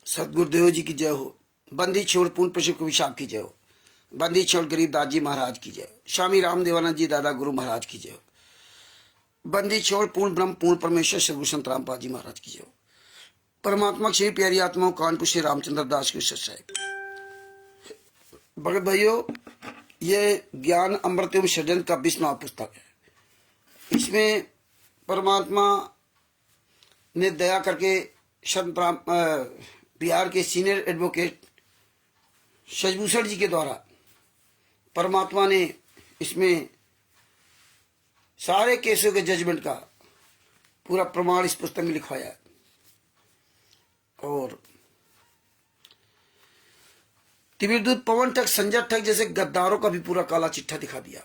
सदगुरुदेव जी की जय हो। बंदी छोड़ पूर्ण प्रशिक्षक विशाख की जय हो। बंदी छोड़ गरीब दास जी महाराज की जय हो। स्वामी रामदेवानंद जी दादा गुरु महाराज की जय हो। बंदी छोड़ पूर्ण ब्रह्म पूर्ण परमेश्वर श्री गुरु संत रामपाल जी महाराज की जय हो। परमात्मा श्री प्यारी आत्माओं कानपुर श्री रामचंद्र दास की साहेब। भगत भाइयों, ये ज्ञान अमृत एवं षड्यंत्र का 20वां पुस्तक है। इसमें परमात्मा ने दया करके संत राम बिहार के सीनियर एडवोकेट शशभूषण जी के द्वारा परमात्मा ने इसमें सारे केसों के जजमेंट का पूरा प्रमाण इस पुस्तक में लिखवाया है और तिमिरदूत पवन ठग संजय ठग जैसे गद्दारों का भी पूरा काला चिट्ठा दिखा दिया।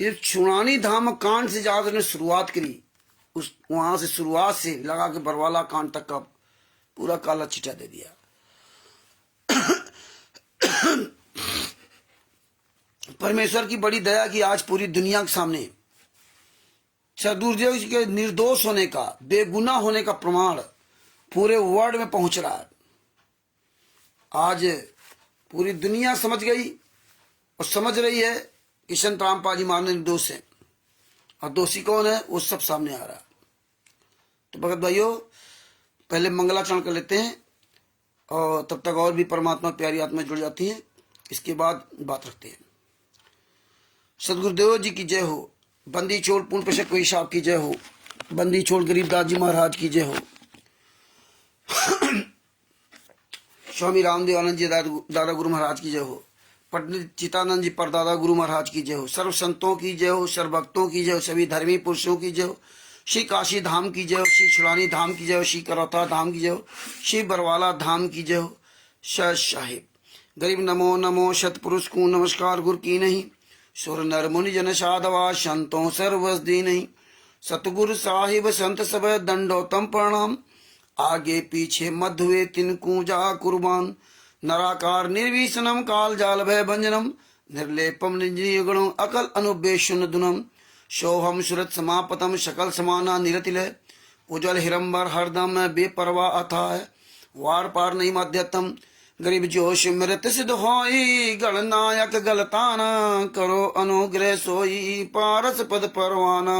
इस चुनानी धाम कांड से जहां ने शुरुआत करी, उस वहां से शुरुआत से लगा के बरवाला कांड तक का पूरा काला चिट्ठा दे दिया। परमेश्वर की बड़ी दया की आज पूरी दुनिया के सामने सदगुरुदेव जी के निर्दोष होने का, बेगुनाह होने का प्रमाण पूरे वर्ल्ड में पहुंच रहा है। आज पूरी दुनिया समझ गई और समझ रही है कि संत रामपाल जी महाराज निर्दोष है और दोषी कौन है वो सब सामने आ रहा है। तो भगत भाइयों, पहले मंगलाचरण कर लेते हैं और तब तक और भी परमात्मा प्यारी आत्मा जुड़ जाती हैं। इसके बाद बात रखते हैं। सदगुरुदेव जी की जय हो। बंदी छोड़ पूर्ण प्रशिक्षक विशाख की जय हो। बंदी छोड़ गरीबदास जी महाराज की जय हो। स्वामी रामदेवानंद जी दादा गुरु महाराज की जय हो। पंडित चितानंद जी परदादा गुरु महाराज की जय हो। सर्व संतों की जय हो। सर्व भक्तों की जय हो। सभी धर्मी पुरुषों की जय हो। श्री काशी धाम की जय हो। श्री छुड़ानी धाम की जय हो। श्री करौता धाम की जय हो। श्री बरवाला धाम की जय हो। सह साहिब गरीब नमो नमो सतपुरुष को नमस्कार गुरु की नहीं। सुर नर मुनि जन साधवा संतों सर्वस दी नहीं। सतगुरु साहिब संत सब दंडोतम प्रणाम। आगे पीछे मध्वे तिनको जा कुर्बान। नराकार निर्विषनम काल जाल भय भंजनम। निर्लेपम निंजनीय गुणम अकल अनुबेशुन दुनम। सोहम सुरत समापतम सकल समाना निरतिलय। उज्जवल हिरंबर हरदम बेपरवा अथाह। वार पार नहीं मध्यतम गरीब जोश मृत सिद्ध होई। गणनायक गलताना करो अनुग्रह सोई। पारस पद परवाना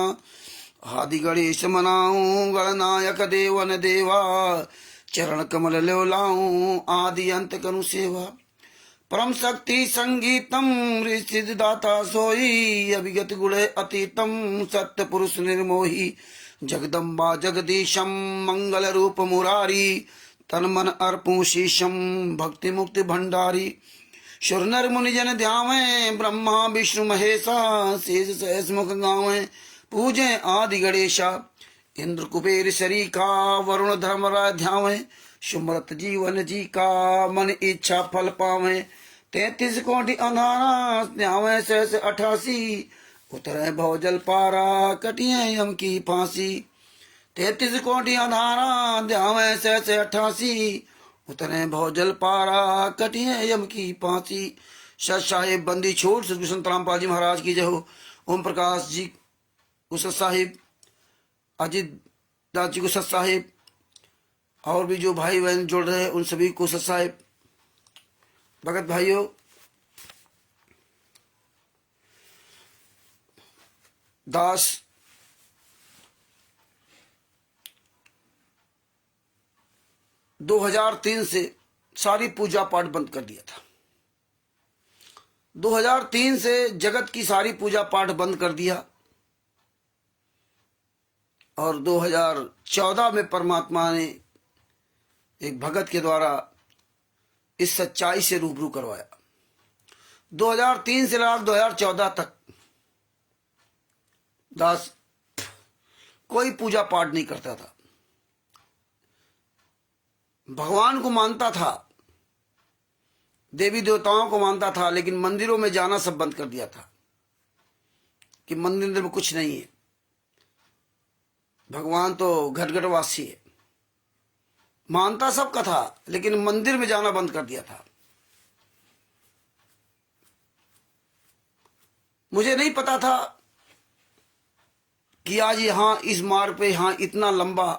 आदि गणेश मनाऊं। गणनायक देवन देवा चरण कमल लो लाऊं। आदि अंत करूं सेवा। परम शक्ति संगीतम ऋषि दाता सोई। अभिगत गुणे अतीतम सत्य पुरुष निर्मोही। जगदम्बा जगदीशम मंगल रूप मुरारी। तन मन अर्पू शीशम भक्ति मुक्ति भंडारी। सुर नर मुनि जन ध्यावे ब्रह्मा विष्णु महेशा। शेष सहस मुख गावे पूजे आदि गणेशा। इंद्र कुबेर शरीका वरुण धर्मराज ध्यावे। सुमरत जीवन जी का मन इच्छा फल पावे। 33 कोटि अंधारा ध्यावे सहस 88। उतरे भवजल पारा कटिए यम की फांसी। 33 कोटि अंधारा ध्यावे सहस 88। उतरे भवजल पारा कटिए यम की फांसी। सत साहिब बंदी छोड़ सतगुरु संत रामपाल जी महाराज की जय हो। ओम प्रकाश जी कुसत साहिब, अजित दास जी कुसत साहिब और भी जो भाई बहन जुड़ रहे हैं उन सभी कुसत साहिब। भगत भाइयों, दास 2003 से सारी पूजा पाठ बंद कर दिया था। 2003 से जगत की सारी पूजा पाठ बंद कर दिया और 2014 में परमात्मा ने एक भगत के द्वारा इस सच्चाई से रूबरू करवाया। 2003 से लेकर 2014 तक दास कोई पूजा पाठ नहीं करता था। भगवान को मानता था, देवी देवताओं को मानता था, लेकिन मंदिरों में जाना सब बंद कर दिया था कि मंदिर में कुछ नहीं है। भगवान तो घटघटवासी है, मानता सबका था, लेकिन मंदिर में जाना बंद कर दिया था। मुझे नहीं पता था कि आज यहाँ इस मार्ग पे यहाँ इतना लंबा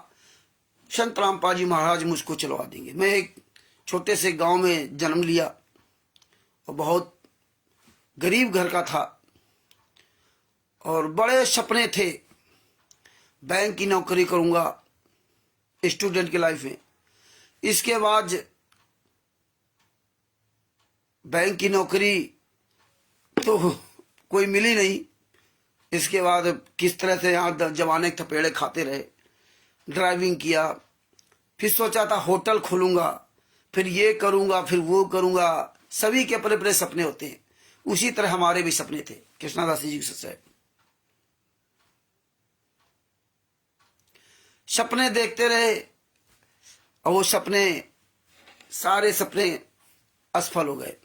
संत रामपाल जी महाराज मुझको चलवा देंगे। मैं एक छोटे से गांव में जन्म लिया और बहुत गरीब घर का था और बड़े सपने थे, बैंक की नौकरी करूंगा स्टूडेंट की लाइफ में। इसके बाद बैंक की नौकरी तो कोई मिली नहीं। इसके बाद किस तरह से यहाँ जमाने के थपेड़े खाते रहे, ड्राइविंग किया, फिर सोचा था होटल खोलूंगा, फिर ये करूंगा, फिर वो करूंगा। सभी के अपने अपने सपने होते हैं, उसी तरह हमारे भी सपने थे। कृष्णादास जी से सपने देखते रहे और वो सपने, सारे सपने असफल हो गए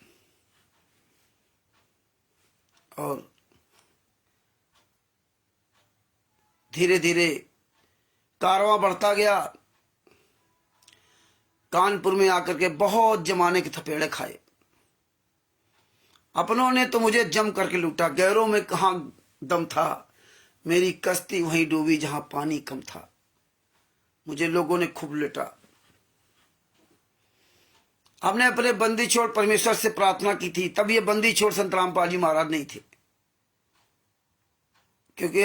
और धीरे धीरे कारवां बढ़ता गया। कानपुर में आकर के बहुत जमाने के थपेड़े खाए। अपनों ने तो मुझे जम करके लूटा, गैरों में कहां दम था, मेरी कश्ती वहीं डूबी जहां पानी कम था। मुझे लोगों ने खूब लूटा। हमने अपने बंदी छोड़ परमेश्वर से प्रार्थना की थी, तब ये बंदी छोड़ संत रामपाल जी महाराज नहीं थे, क्योंकि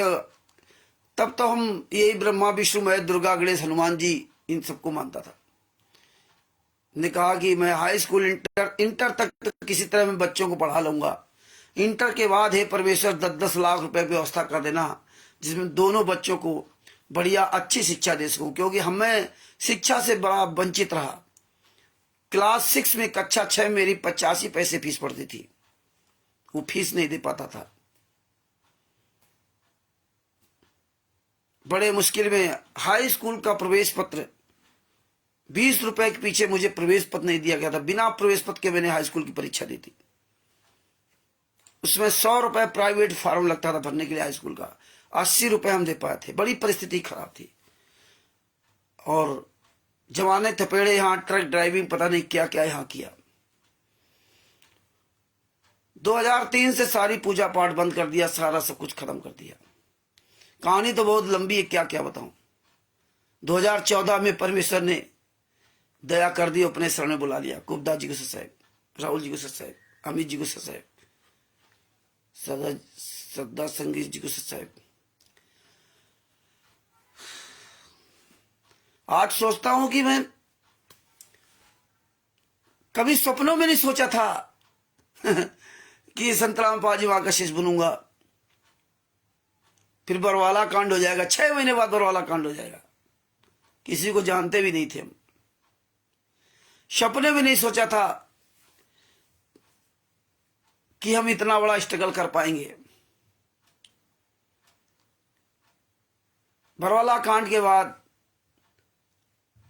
तब तो हम यही ब्रह्मा विष्णु महेश दुर्गा गणेश हनुमान जी इन सबको मानता था। ने कहा कि मैं हाई स्कूल इंटर तक किसी तरह मैं बच्चों को पढ़ा लूंगा। इंटर के बाद है परमेश्वर 10-10 लाख रुपए व्यवस्था कर देना, जिसमें दोनों बच्चों को बढ़िया अच्छी शिक्षा दे सकूं, क्योंकि हमें शिक्षा से बड़ा वंचित रहा। क्लास 6 में कक्षा 6 मेरी 85 पैसे फीस पड़ती थी, वो फीस नहीं दे पाता था। बड़े मुश्किल में हाई स्कूल का प्रवेश पत्र 20 रुपए के पीछे मुझे प्रवेश पत्र नहीं दिया गया था। बिना प्रवेश पत्र के मैंने हाई स्कूल की परीक्षा दी थी। उसमें 100 रुपए प्राइवेट फॉर्म लगता था भरने के लिए, हाई स्कूल का 80 रुपए हम दे पाए थे। बड़ी परिस्थिति खराब थी और जमाने थपेड़े, यहाँ ट्रक ड्राइविंग, पता नहीं क्या क्या यहाँ किया। 2003 से सारी पूजा पाठ बंद कर दिया, सारा सब कुछ खत्म कर दिया। कहानी तो बहुत लंबी है, क्या क्या बताऊं। 2014 में परमेश्वर ने दया कर दी, अपने शरण में बुला लिया। कुबदास जी को साहब, राहुल जी को साहब, अमित जी को साहब, सदा संगीत जी को साहब। आज सोचता हूं कि मैं कभी सपनों में नहीं सोचा था कि संत रामपाल जी वहां का शिष्य बनूंगा। फिर बरवाला कांड हो जाएगा, 6 महीने बाद बरवाला कांड हो जाएगा। किसी को जानते भी नहीं थे हम, सपने में नहीं सोचा था कि हम इतना बड़ा स्ट्रगल कर पाएंगे। बरवाला कांड के बाद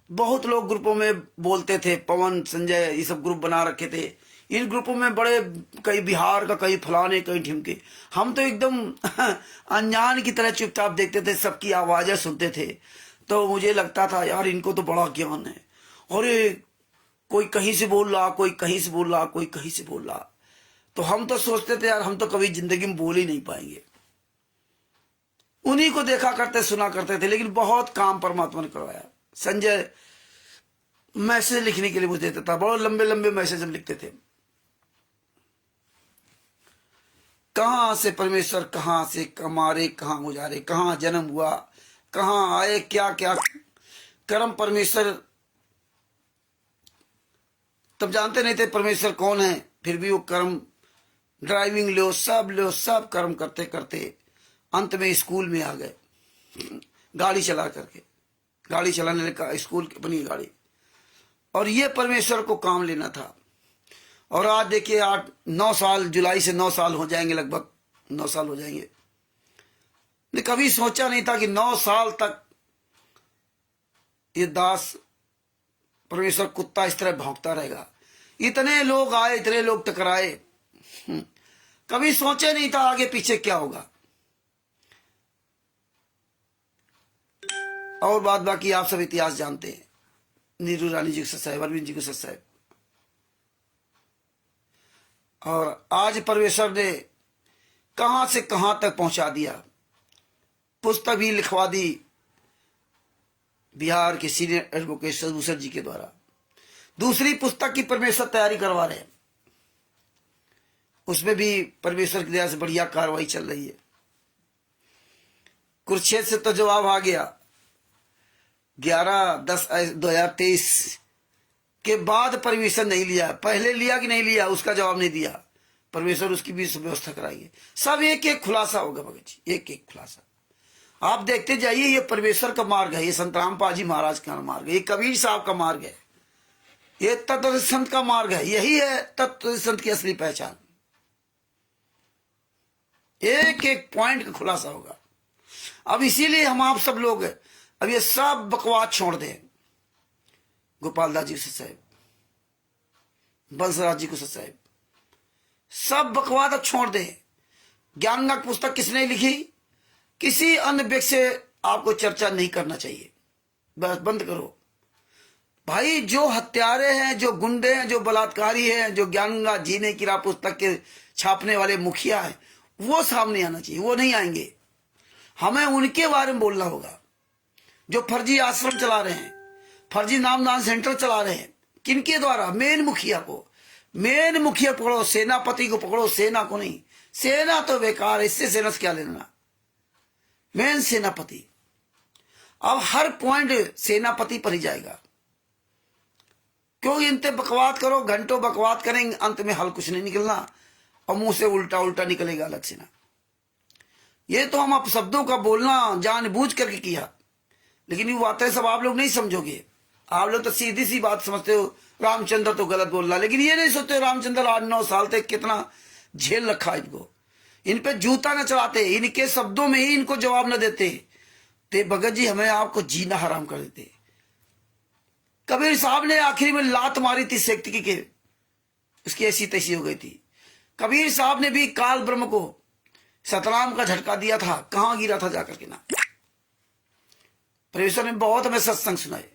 बहुत लोग ग्रुपों में बोलते थे, पवन, संजय, ये सब ग्रुप बना रखे थे। इन ग्रुपों में बड़े, कई बिहार का, कई फलाने, कई ढिमके। हम तो एकदम अनजान की तरह चुपचाप देखते थे, सबकी आवाजें सुनते थे। तो मुझे लगता था यार इनको तो बड़ा ज्ञान है, और कोई कहीं से बोल रहा, कोई कहीं से बोल रहा, कोई कहीं से बोल रहा। तो हम तो सोचते थे यार हम तो कभी जिंदगी में बोल ही नहीं पाएंगे। उन्हीं को देखा करते, सुना करते थे, लेकिन बहुत काम परमात्मा ने करवाया। संजय मैसेज लिखने के लिए मुझे देता था, बहुत लंबे लंबे मैसेज हम लिखते थे। कहां से परमेश्वर, कहां से कमारे, कहां गुजारे, कहां जन्म हुआ, कहां आए, क्या क्या कर्म परमेश्वर। तब जानते नहीं थे परमेश्वर कौन है, फिर भी वो कर्म, ड्राइविंग लो, सब कर्म करते करते अंत में स्कूल में आ गए। गाड़ी चला करके, गाड़ी चलाने लगा, स्कूल की बनी गाड़ी। और ये परमेश्वर को काम लेना था। और आज देखिए 8-9 साल, जुलाई से 9 साल हो जाएंगे, लगभग 9 साल हो जाएंगे। मैं कभी सोचा नहीं था कि 9 साल तक ये दास परमेश्वर कुत्ता इस तरह भौंकता रहेगा। इतने लोग आए, इतने लोग टकराए, कभी सोचे नहीं था आगे पीछे क्या होगा। और बात बाकी आप सब इतिहास जानते हैं। नीरू रानी जी को साहब, अरविंद जी को साहब। और आज परमेश्वर ने कहां से कहां तक पहुंचा दिया। पुस्तक भी लिखवा दी, बिहार के सीनियर एडवोकेट सदभूषण जी के द्वारा। दूसरी पुस्तक की परमेश्वर तैयारी करवा रहे हैं, उसमें भी परमेश्वर की दया से बढ़िया कार्रवाई चल रही है। कुरुक्षेत्र से तो जवाब आ गया 11/10/2023 के बाद परमिशन नहीं लिया, पहले लिया कि नहीं लिया उसका जवाब नहीं दिया, परमेश्वर उसकी भी व्यवस्था कराई है। सब एक एक खुलासा होगा भगत जी, एक एक खुलासा आप देखते जाइए। ये परमेश्वर का मार्ग है, ये संत रामपाल जी महाराज का मार्ग है, ये कबीर साहब का मार्ग है, ये तत्व संत का मार्ग है। यही है तत्व संत की असली पहचान। एक एक पॉइंट का खुलासा होगा। अब इसीलिए हम आप सब लोग अब ये सब बकवास छोड़ दें। गोपाल दास जी को साहब, बंसराज जी को साहब, सब बकवास अब छोड़ दें। ज्ञान की पुस्तक किसने लिखी? किसी अन्य व्यक्ति से आपको चर्चा नहीं करना चाहिए, बस बंद करो भाई। जो हत्यारे हैं, जो गुंडे हैं, जो बलात्कारी हैं, जो ज्ञान जीने की राह पुस्तक के छापने वाले मुखिया हैं, वो सामने आना चाहिए। वो नहीं आएंगे, हमें उनके बारे में बोलना होगा। जो फर्जी आश्रम चला रहे हैं, फर्जी नामदान सेंटर चला रहे हैं, किनके द्वारा? मेन मुखिया को। मेन मुखिया पकड़ो, सेनापति को पकड़ो, सेना को नहीं। सेना तो बेकार, इससे सेना से क्या लेना। मेन सेनापति। अब हर पॉइंट सेनापति पर ही जाएगा, क्योंकि इनते बकवाद करो, घंटों बकवाद करेंगे, अंत में हल कुछ नहीं निकलना और मुंह से उल्टा उल्टा निकलेगा अलग से ना। ये तो हम शब्दों का बोलना जानबूझ करके किया, लेकिन ये बातें सब आप लोग नहीं समझोगे। आप लोग तो सीधी सी बात समझते हो, रामचंद्र तो गलत बोल रहा, लेकिन ये नहीं सोचते रामचंद्र 8-9 साल तक कितना झेल रखा इनको। इन पे जूता न चलाते, इनके शब्दों में ही इनको जवाब न देते तो भगत जी हमें आपको जीना हराम कर देते। कबीर साहब ने आखिरी में लात मारी थी शक्ति के, उसकी ऐसी तैसी हो गई थी। कबीर साहब ने भी काल ब्रह्म को सतनाम का झटका दिया था, कहां गिरा था जाकर के ना। परमेश्वर ने बहुत हमें सत्संग सुनाए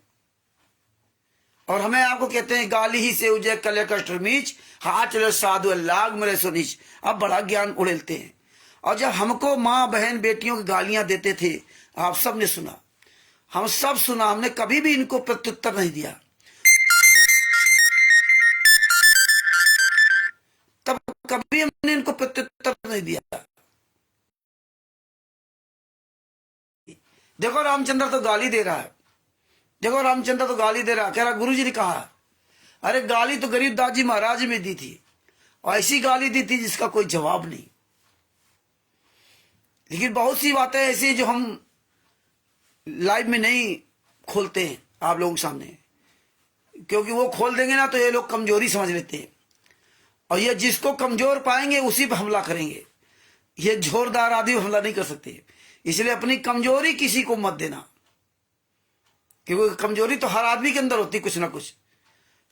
और हमें आपको कहते हैं गाली ही से उजय कले कष्ट मीच, हाथ चले साधु लाग मेरे सो नीच। अब बड़ा ज्ञान उड़ेलते हैं। और जब हमको माँ बहन बेटियों की गालियां देते थे, आप सब ने सुना, हम सब सुना, हमने कभी भी इनको प्रत्युत्तर नहीं दिया। तब कभी हमने इनको प्रत्युत्तर नहीं दिया। देखो रामचंद्र तो गाली दे रहा है, देखो रामचंद्र तो गाली दे रहा, कह रहा गुरु जी ने कहा। अरे गाली तो गरीबदास जी महाराज में दी थी, और ऐसी गाली दी थी जिसका कोई जवाब नहीं। लेकिन बहुत सी बातें ऐसी जो हम लाइव में नहीं खोलते हैं आप लोगों के सामने, क्योंकि वो खोल देंगे ना तो ये लोग कमजोरी समझ लेते हैं, और ये जिसको कमजोर पाएंगे उसी पर हमला करेंगे। ये जोरदार आदमी हमला नहीं कर सकते, इसलिए अपनी कमजोरी किसी को मत देना, क्योंकि कमजोरी तो हर आदमी के अंदर होती कुछ ना कुछ,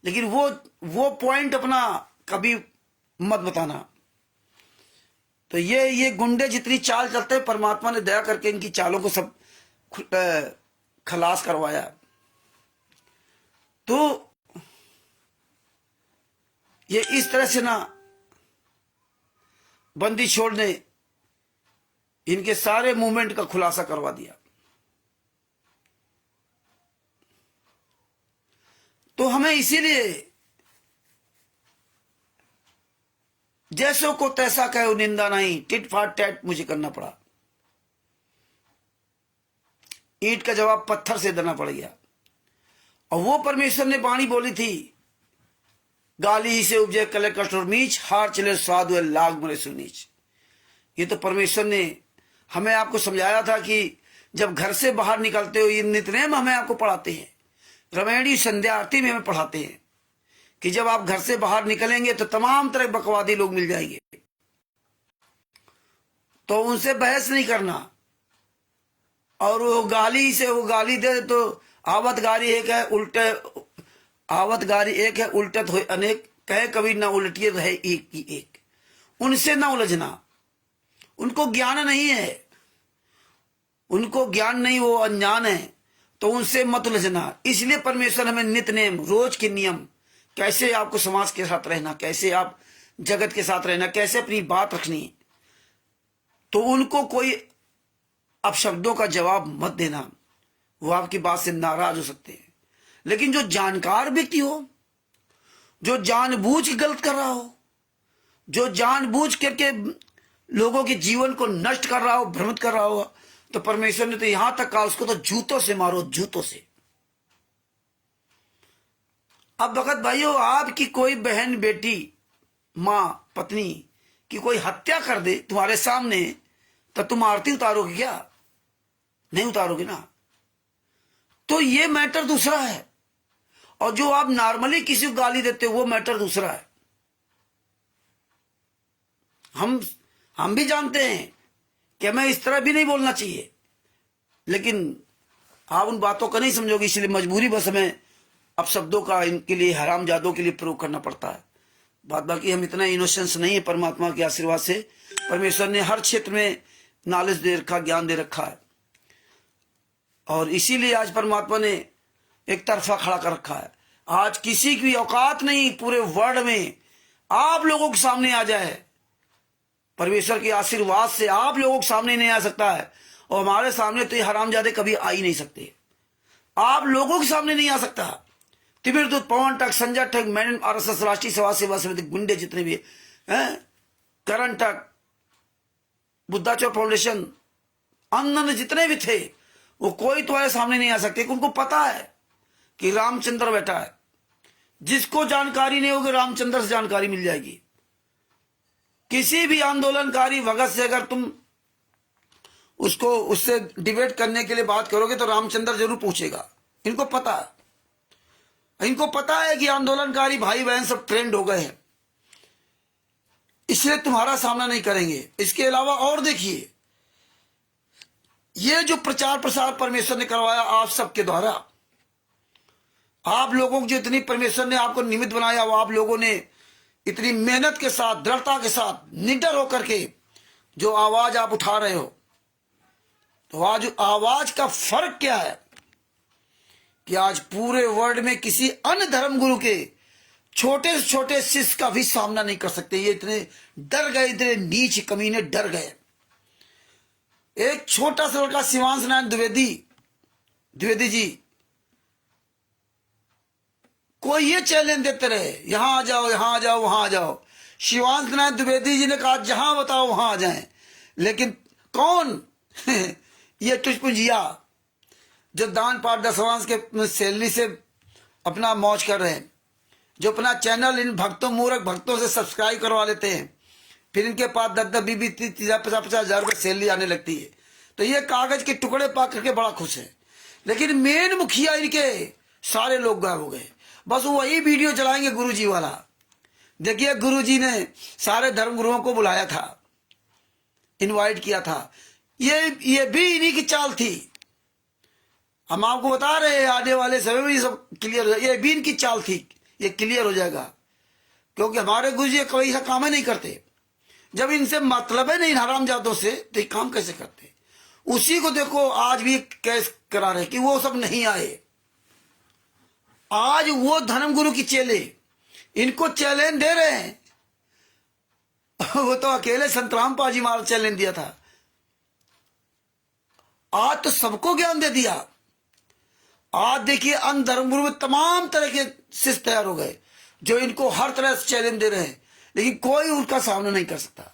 लेकिन वो पॉइंट अपना कभी मत बताना। तो ये गुंडे जितनी चाल चलते हैं, परमात्मा ने दया करके इनकी चालों को सब खलास करवाया। तो ये इस तरह से ना बंदी छोड़ ने इनके सारे मूवमेंट का खुलासा करवा दिया। तो हमें इसीलिए जैसो को तैसा कहो निंदा नहीं, टिट फाट टैट मुझे करना पड़ा। ईंट का जवाब पत्थर से देना पड़ गया। और वो परमेश्वर ने वाणी बोली थी, गाली से उपजे कले कष्ट और मीच, हार चले साधु लाग मरे सुनीच। ये तो परमेश्वर ने हमें आपको समझाया था कि जब घर से बाहर निकलते हो, ये नित्यनेम हमें आपको पढ़ाते हैं, रमैणी संध्या आरती में हमें पढ़ाते हैं कि जब आप घर से बाहर निकलेंगे तो तमाम तरह बकवादी लोग मिल जाएंगे, तो उनसे बहस नहीं करना। और वो गाली से वो गाली दे तो आवत गारी एक है, उल्टे आवत गारी एक है, उल्टत हो अनेक, कहे कभी ना उल्टिए रहे एक की एक। उनसे ना उलझना, उनको ज्ञान नहीं है, उनको ज्ञान नहीं, वो अनजान है, तो उनसे मत उलझना। इसलिए परमेश्वर हमें नित्य नेम, रोज के नियम, कैसे आपको समाज के साथ रहना, कैसे आप जगत के साथ रहना, कैसे अपनी बात रखनी, तो उनको कोई अपशब्दों का जवाब मत देना। वो आपकी बात से नाराज हो सकते हैं, लेकिन जो जानकार व्यक्ति हो, जो जानबूझ के गलत कर रहा हो, जो जानबूझ करके लोगों के जीवन को नष्ट कर रहा हो, भ्रमित कर रहा हो, तो परमेश्वर ने तो यहां तक कहा उसको तो जूतों से मारो, जूतों से। अब भगत भाइयों, आपकी कोई बहन, बेटी, मां, पत्नी की कोई हत्या कर दे तुम्हारे सामने, तो तुम आरती उतारोगे क्या? नहीं उतारोगे ना। तो ये मैटर दूसरा है, और जो आप नॉर्मली किसी को गाली देते हो वो मैटर दूसरा है। हम भी जानते हैं कि हमें इस तरह भी नहीं बोलना चाहिए, लेकिन आप उन बातों को नहीं समझोगे, इसलिए मजबूरी बस हमें अब शब्दों का इनके लिए, हरामजादों के लिए प्रयोग करना पड़ता है। बाकी हम इतना इनोसेंस नहीं है। परमात्मा के आशीर्वाद से परमेश्वर ने हर क्षेत्र में नॉलेज दे रखा, ज्ञान दे रखा है, और इसीलिए आज परमात्मा ने एक तरफा खड़ा कर रखा है। आज किसी की औकात नहीं पूरे वर्ल्ड में आप लोगों के सामने आ जाए। परमेश्वर के आशीर्वाद से आप लोगों के सामने नहीं आ सकता है, और हमारे सामने तो ये हरामजादे कभी आ ही नहीं सकते। आप लोगों के सामने नहीं आ सकता। तिमिर दूत, पवन टक, संजय टक, मैन, आरएसएस, राष्ट्रीय समाज सेवा समिति, गुंडे जितने भी हैं, करण टक, बुद्धाचौर फाउंडेशन, अन्य जितने भी थे, वो कोई तुम्हारे सामने नहीं आ सकते। उनको पता है कि रामचंद्र बैठा है। जिसको जानकारी नहीं होगी, रामचंद्र से जानकारी मिल जाएगी। किसी भी आंदोलनकारी भगत से अगर तुम उससे डिबेट करने के लिए बात करोगे तो रामचंद्र जरूर पूछेगा। इनको पता है, इनको पता है कि आंदोलनकारी भाई बहन सब ट्रेंड हो गए हैं, इसलिए तुम्हारा सामना नहीं करेंगे। इसके अलावा और देखिए, ये जो प्रचार प्रसार परमेश्वर ने करवाया आप सबके द्वारा, आप लोगों को जो इतनी परमेश्वर ने आपको निमित्त बनाया, वो आप लोगों ने इतनी मेहनत के साथ, दृढ़ता के साथ, निडर होकर के जो आवाज आप उठा रहे हो, तो आज आवाज का फर्क क्या है कि आज पूरे वर्ल्ड में किसी अन्य धर्म गुरु के छोटे से छोटे शिष्य का भी सामना नहीं कर सकते। ये इतने डर गए, इतने नीच कमीने डर गए। एक छोटा सा लड़का शिवांश नारायण द्विवेदी जी, कोई ये चैलेंज देते रहे, यहां आ जाओ, यहां आ जाओ, वहां आ जाओ। शिवांश नारायण द्विवेदी जी ने कहा जहां बताओ वहां आ जाएं, लेकिन कौन ये टुचपुंजिया जो दान पाठ दशवांश के सैलरी से अपना मौज कर रहे हैं, जो अपना चैनल इन भक्तों, मूर्ख भक्तों से सब्सक्राइब करवा लेते हैं, फिर इनके पास 10-10, 20-20, 30-50, 50,000 रुपये सैलरी आने लगती है, तो ये कागज के टुकड़े पा करके बड़ा खुश है। लेकिन मेन मुखिया इनके सारे लोग गायब हो गए। बस वही वीडियो चलाएंगे गुरुजी वाला। देखिए, गुरुजी ने सारे धर्म गुरुओं को बुलाया था, इनवाइट किया था। ये भी इन्हीं की चाल थी। हम आपको बता रहे हैं, आने वाले समय में ये सब क्लियर हो जाएगा। ये भी इनकी चाल थी, ये क्लियर हो जाएगा, क्योंकि हमारे गुरुजी कोई ऐसा काम ही नहीं करते। जब इनसे मतलब है नहीं हरामजादों से, तो ये काम कैसे करते? उसी को देखो आज भी केस करा रहे कि वो सब नहीं आए। आज वो धर्मगुरु की चेले इनको चैलेंज दे रहे हैं। वो तो अकेले संतराम पाजी महाराज चैलेंज दिया था, आज तो सबको ज्ञान दे दिया। आज देखिए, अन्य धर्मगुरु में तमाम तरह के शिष्य तैयार हो गए जो इनको हर तरह से चैलेंज दे रहे हैं, लेकिन कोई उनका सामना नहीं कर सकता।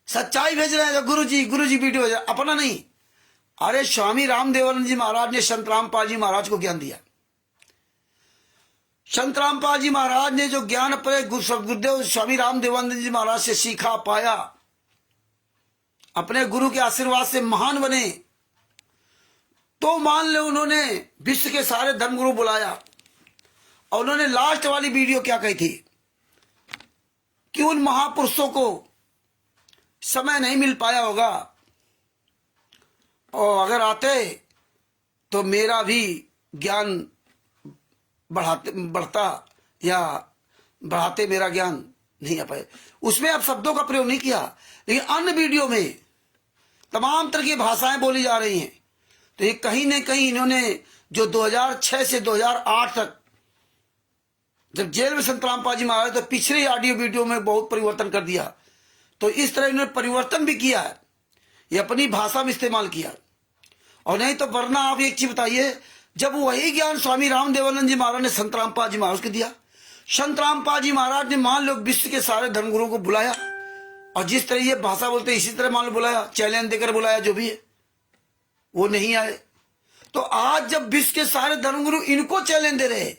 सच्चाई भेज रहे हैं, गुरु जी वीडियो भेज रहे, अपना नहीं। अरे स्वामी रामदेवानंद जी महाराज ने संत रामपाल जी महाराज को ज्ञान दिया। संत रामपाल जी महाराज ने जो ज्ञान अपने गुरुदेव स्वामी रामदेवानंद जी महाराज से सीखा, पाया, अपने गुरु के आशीर्वाद से महान बने, तो मान लो उन्होंने विश्व के सारे धर्मगुरु बुलाया, और उन्होंने लास्ट वाली वीडियो क्या कही थी कि उन महापुरुषों को समय नहीं मिल पाया होगा, और अगर आते तो मेरा भी ज्ञान बढ़ता या बढ़ाते, मेरा ज्ञान नहीं आ पाए। उसमें अब शब्दों का प्रयोग नहीं किया, लेकिन अन्य वीडियो में तमाम तरह की भाषाएं बोली जा रही हैं। तो ये कहीं न कहीं इन्होंने जो 2006 से 2008 तक जब जेल में संत रामपाल जी महाराज, तो पिछले ऑडियो वीडियो में बहुत परिवर्तन कर दिया। तो इस तरह इन्होंने परिवर्तन भी किया है, ये अपनी भाषा में इस्तेमाल किया, और नहीं तो वरना आप एक चीज बताइए, जब वही ज्ञान स्वामी रामदेवानंद जी महाराज ने संत रामपाल जी महाराज को दिया, संत रामपाल जी महाराज ने मान लो विश्व के सारे धर्मगुरुओं को बुलाया, और जिस तरह ये भाषा बोलते इसी तरह मान लो बुलाया, चैलेंज देकर बुलाया, जो भी है वो नहीं आए। तो आज जब विश्व के सारे धर्मगुरु इनको चैलेंज दे रहे,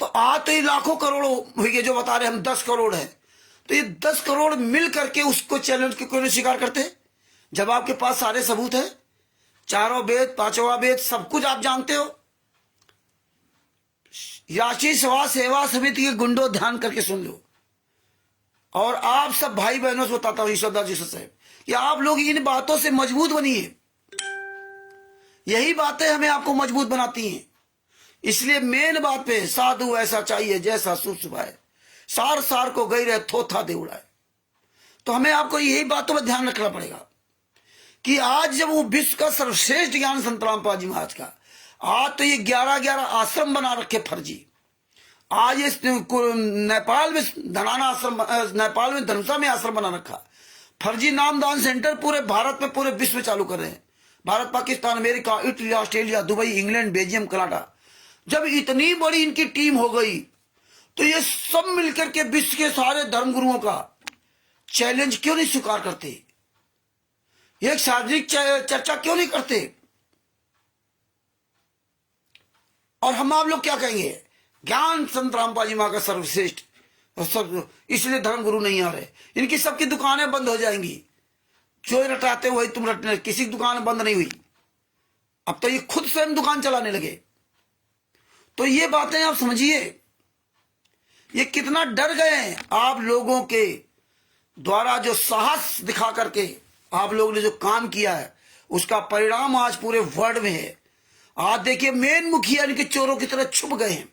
तो आज तो ये लाखों करोड़ों हुई, जो बता रहे हम 10 करोड़ है, तो ये 10 करोड़ मिल करके उसको चैलेंज के क्यों नहीं स्वीकार करते? जब आपके पास सारे सबूत है, चारों वेद, पांचवा वेद, सब कुछ आप जानते हो। राष्ट्रीय सभा सेवा समिति के गुंडो ध्यान करके सुन लो, और आप सब भाई बहनों से बताता हूं ईश्वरदास जी साहब कि आप लोग इन बातों से मजबूत बनिए। यही बातें हमें आपको मजबूत बनाती हैं। इसलिए मेन बात पे साधु ऐसा चाहिए जैसा सुभाए, सार सार को गई रहे थोथा दे उड़ाए। तो हमें आपको यही बातों में ध्यान रखना पड़ेगा कि आज जब वो विश्व का सर्वश्रेष्ठ ज्ञान संत रामपाल जी महाराज का, आज तो ये 11-11 आश्रम बना रखे फर्जी। आज इस नेपाल में धनाना आश्रम, नेपाल में धनुषा में आश्रम बना रखा, फर्जी नामदान सेंटर पूरे भारत में, पूरे विश्व में चालू कर रहे हैं। Bharat, Pakistan, America, Italy, Australia, Dubai, England, Belgium, Canada. जब इतनी बड़ी इनकी टीम हो गई, तो ये सब मिलकर के विश्व के सारे धर्मगुरुओं का चैलेंज क्यों नहीं स्वीकार करते? एक सार्वजनिक चर्चा क्यों नहीं करते? और हम आप लोग क्या कहेंगे? ज्ञान संत रामपाल जी मां का सर्वश्रेष्ठ, इसलिए धर्मगुरु नहीं आ रहे। इनकी सबकी दुकानें बंद हो जाएंगी, जो रटाते वही तुम रटने। किसी की दुकान बंद नहीं हुई, अब तो ये खुद स्वयं दुकान चलाने लगे। तो ये बातें आप समझिए, ये कितना डर गए हैं आप लोगों के द्वारा। जो साहस दिखा करके आप लोगों ने जो काम किया है, उसका परिणाम आज पूरे वर्ल्ड में है। आज देखिए मेन मुखिया इनके चोरों की तरह छुप गए हैं।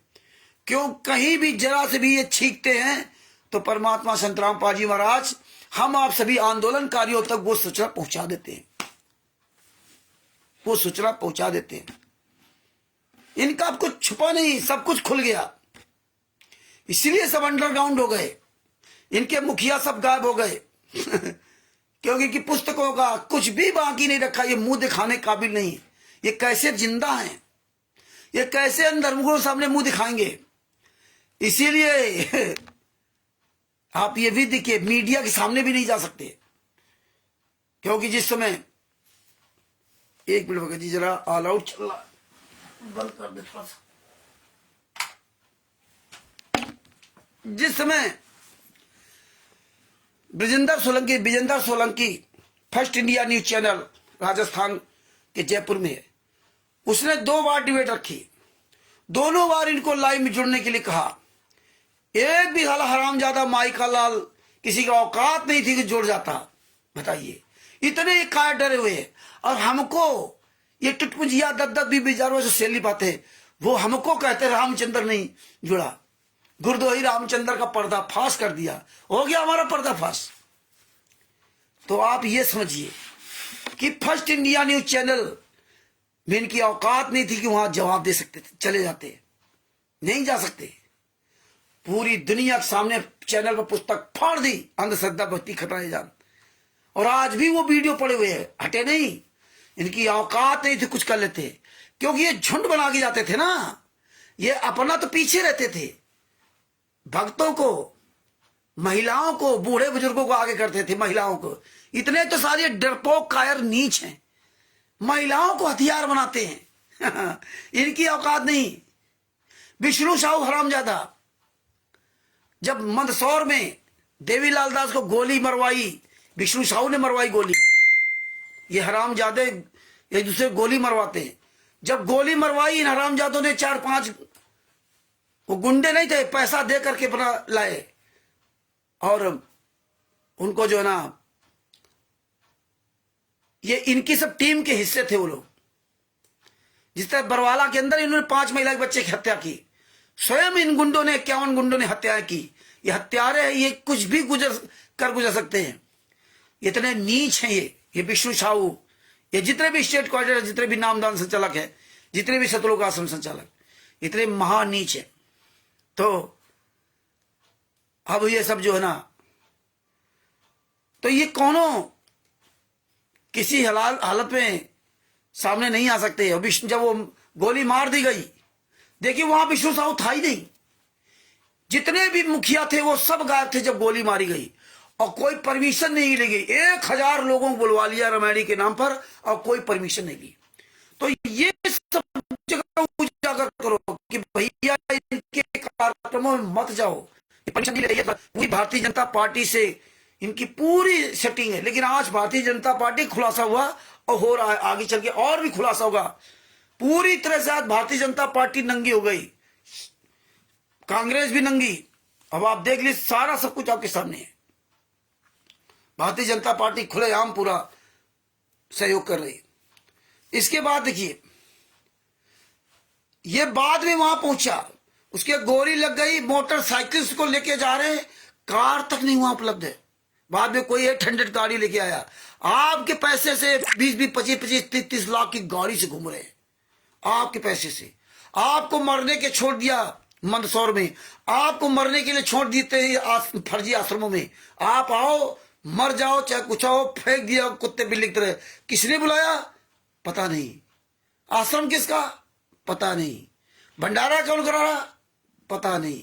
क्यों? कहीं भी जरा से भी ये छींकते हैं तो परमात्मा संत रामपाल जी महाराज, हम आप सभी आंदोलनकारियों तक वो सूचना पहुंचा देते हैं, वो सूचना पहुंचा देते हैं। इनका अब कुछ छुपा नहीं, सब कुछ खुल गया। इसलिए सब अंडरग्राउंड हो गए, इनके मुखिया सब गायब हो गए क्योंकि कि पुस्तकों का कुछ भी बाकी नहीं रखा। ये मुंह दिखाने काबिल नहीं, ये कैसे जिंदा हैं, ये कैसे इन धर्मगुरुओं सामने मुंह दिखाएंगे? इसीलिए आप ये भी देखिए, मीडिया के सामने भी नहीं जा सकते, क्योंकि जिस समय, एक मिनट भगत जी जरा ऑल आउट चल रहा, बंद कर दे थोड़ा सा। जिस समय Vijendra Solanki first India news channel Rajasthan के जयपुर में है, उसने 2 बार डिबेट रखी, दोनों बार इनको लाइव में जुड़ने के लिए कहा। एक भी हरामजादा माई का लाल किसी का औकात नहीं थी कि जुड़ जाता। बताइए, इतने काय डरे हुए हैं। और हमको ये टुटपुंजिया 10-10 20 से सैली पाते, वो हमको कहते रामचंद्र नहीं जुड़ा। गुरुद्रोही रामचंद्र का पर्दाफाश कर दिया, हो गया हमारा पर्दाफाश। तो आप ये समझिए कि फर्स्ट इंडिया न्यूज चैनल में इनकी औकात नहीं थी कि वहां जवाब दे सकते थे, चले जाते, नहीं जा सकते। पूरी दुनिया के सामने चैनल पर पुस्तक फाड़ दी, अंधश्रद्धा भक्ति खतरा जान, और आज भी वो वीडियो पड़े हुए हैं, हटे नहीं। इनकी औकात नहीं थी कुछ कर लेते, क्योंकि ये झुंड बना के जाते थे ना, ये अपना तो पीछे रहते थे, भक्तों को, महिलाओं को, बूढ़े बुजुर्गों को आगे करते थे, महिलाओं को। इतने तो सारे डरपोक कायर नीच हैं, महिलाओं को हथियार बनाते हैं इनकी औकात नहीं। विष्णु साहू हरामजादा, जब मंदसौर में देवीलाल दास को गोली मरवाई, विष्णु साहू ने मरवाई गोली। ये हरामजादे एक दूसरे गोली मरवाते हैं। जब गोली मरवाई इन हरामजादों ने 4-5, वो गुंडे नहीं थे, पैसा दे करके बना लाए, और उनको जो है ना, ये इनकी सब टीम के हिस्से थे वो लोग। जिस तरह बरवाला के अंदर इन्होंने 5 महिला के बच्चे की हत्या की, स्वयं इन गुंडों ने 51 गुंडों ने हत्याएं की। ये हत्यारे हैं, ये कुछ भी गुजर सकते हैं, इतने नीच हैं ये विष्णु साहू, ये जितने भी स्टेट क्वार्टर, जितने भी नामदान संचालक है, जितने भी सतलोक आश्रम संचालक, इतने महानीच है। तो अब ये सब जो है ना, तो ये कौनों किसी हालत में सामने नहीं आ सकते। विष्णु जब वो गोली मार दी गई, देखिए वहां विष्णु साहू था ही नहीं, जितने भी मुखिया थे वो सब गायब थे जब गोली मारी गई, और कोई परमिशन नहीं ली गई। 1000 लोगों को बुलवा लिया रमैड़ी के नाम पर और कोई परमिशन नहीं ली। तो ये सब जगह उजागर करो कि भैया इनके कार्यक्रमों में मत जाओ, परमिशन नहीं ले। पूरी भारतीय जनता पार्टी से इनकी पूरी सेटिंग है, लेकिन आज भारतीय जनता पार्टी खुलासा हुआ और हो रहा है, आगे चल के और भी खुलासा होगा। पूरी तरह से आज भारतीय जनता पार्टी नंगी हो गई, कांग्रेस भी नंगी। अब आप देख लीजिए, सारा सब कुछ आपके सामने है। भारतीय जनता पार्टी खुलेआम पूरा सहयोग कर रही है। इसके बाद देखिए, ये बाद में वहां पहुंचा, उसके गोली लग गई, मोटरसाइकिल को लेके जा रहे, कार तक नहीं वहां उपलब्ध है। बाद में कोई 800 गाड़ी लेके आया, आपके पैसे से 20-20, 25-25, 30-30 लाख की गाड़ी से घूम रहे हैं, आपके पैसे से। आपको मरने के छोड़ दिया मंदसौर में, आपको मरने के लिए छोड़ देते हैं फर्जी आश्रमों में। आप आओ, मर जाओ, चाहे कुछ हो, फेंक दिया कुत्ते बिल्ली की तरह। किसने बुलाया? पता नहीं। आश्रम किसका? पता नहीं। भंडारा कौन करा रहा? पता नहीं।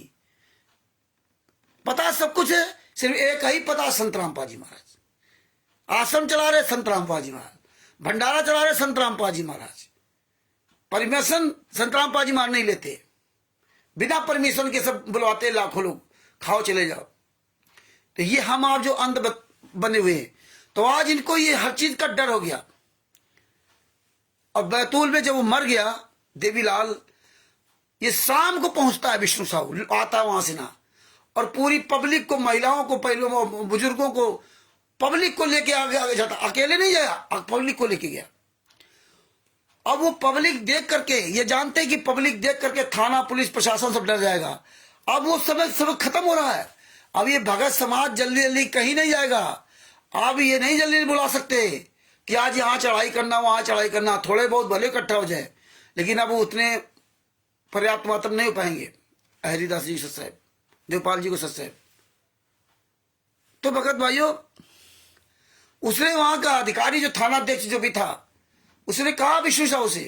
पता सब कुछ है, सिर्फ एक ही पता, संत रामपाल जी महाराज। आश्रम चला रहे संत रामपाल जी महाराज, भंडारा चला रहे संत रामपाल जी महाराज। परमिशन संत रामपाल जी महाराज नहीं लेते, बिना परमिशन के सब बुलवाते लाखों लोग, खाओ चले जाओ। तो ये हम आप जो अंध बने हुए हैं, तो आज इनको ये हर चीज का डर हो गया। और बैतूल में जब वो मर गया देवीलाल, ये शाम को पहुंचता है विष्णु साहू, आता है वहां से ना, और पूरी पब्लिक को, महिलाओं को, पहले बुजुर्गों को, पब्लिक को लेके आगे जाता। अकेले नहीं गया, पब्लिक को लेके गया। अब वो पब्लिक देख करके, ये जानते हैं कि पब्लिक देख करके थाना, पुलिस, प्रशासन सब डर जाएगा। अब वो समय खत्म हो रहा है। अब ये भगत समाज जल्दी जल्दी कहीं नहीं जाएगा। अब ये नहीं जल्दी बुला सकते कि आज यहां चढ़ाई करना, वहां चढ़ाई करना। थोड़े बहुत भले इकट्ठा हो जाए, लेकिन अब वो उतने पर्याप्त मात्रा नहीं हो पाएंगे। हरिदास जी सच साहब, देवपाल जी को सच साहब। तो भगत भाइयों, उसने वहां का अधिकारी जो थाना अध्यक्ष जो भी था, उसने कहा विष्णु साहू से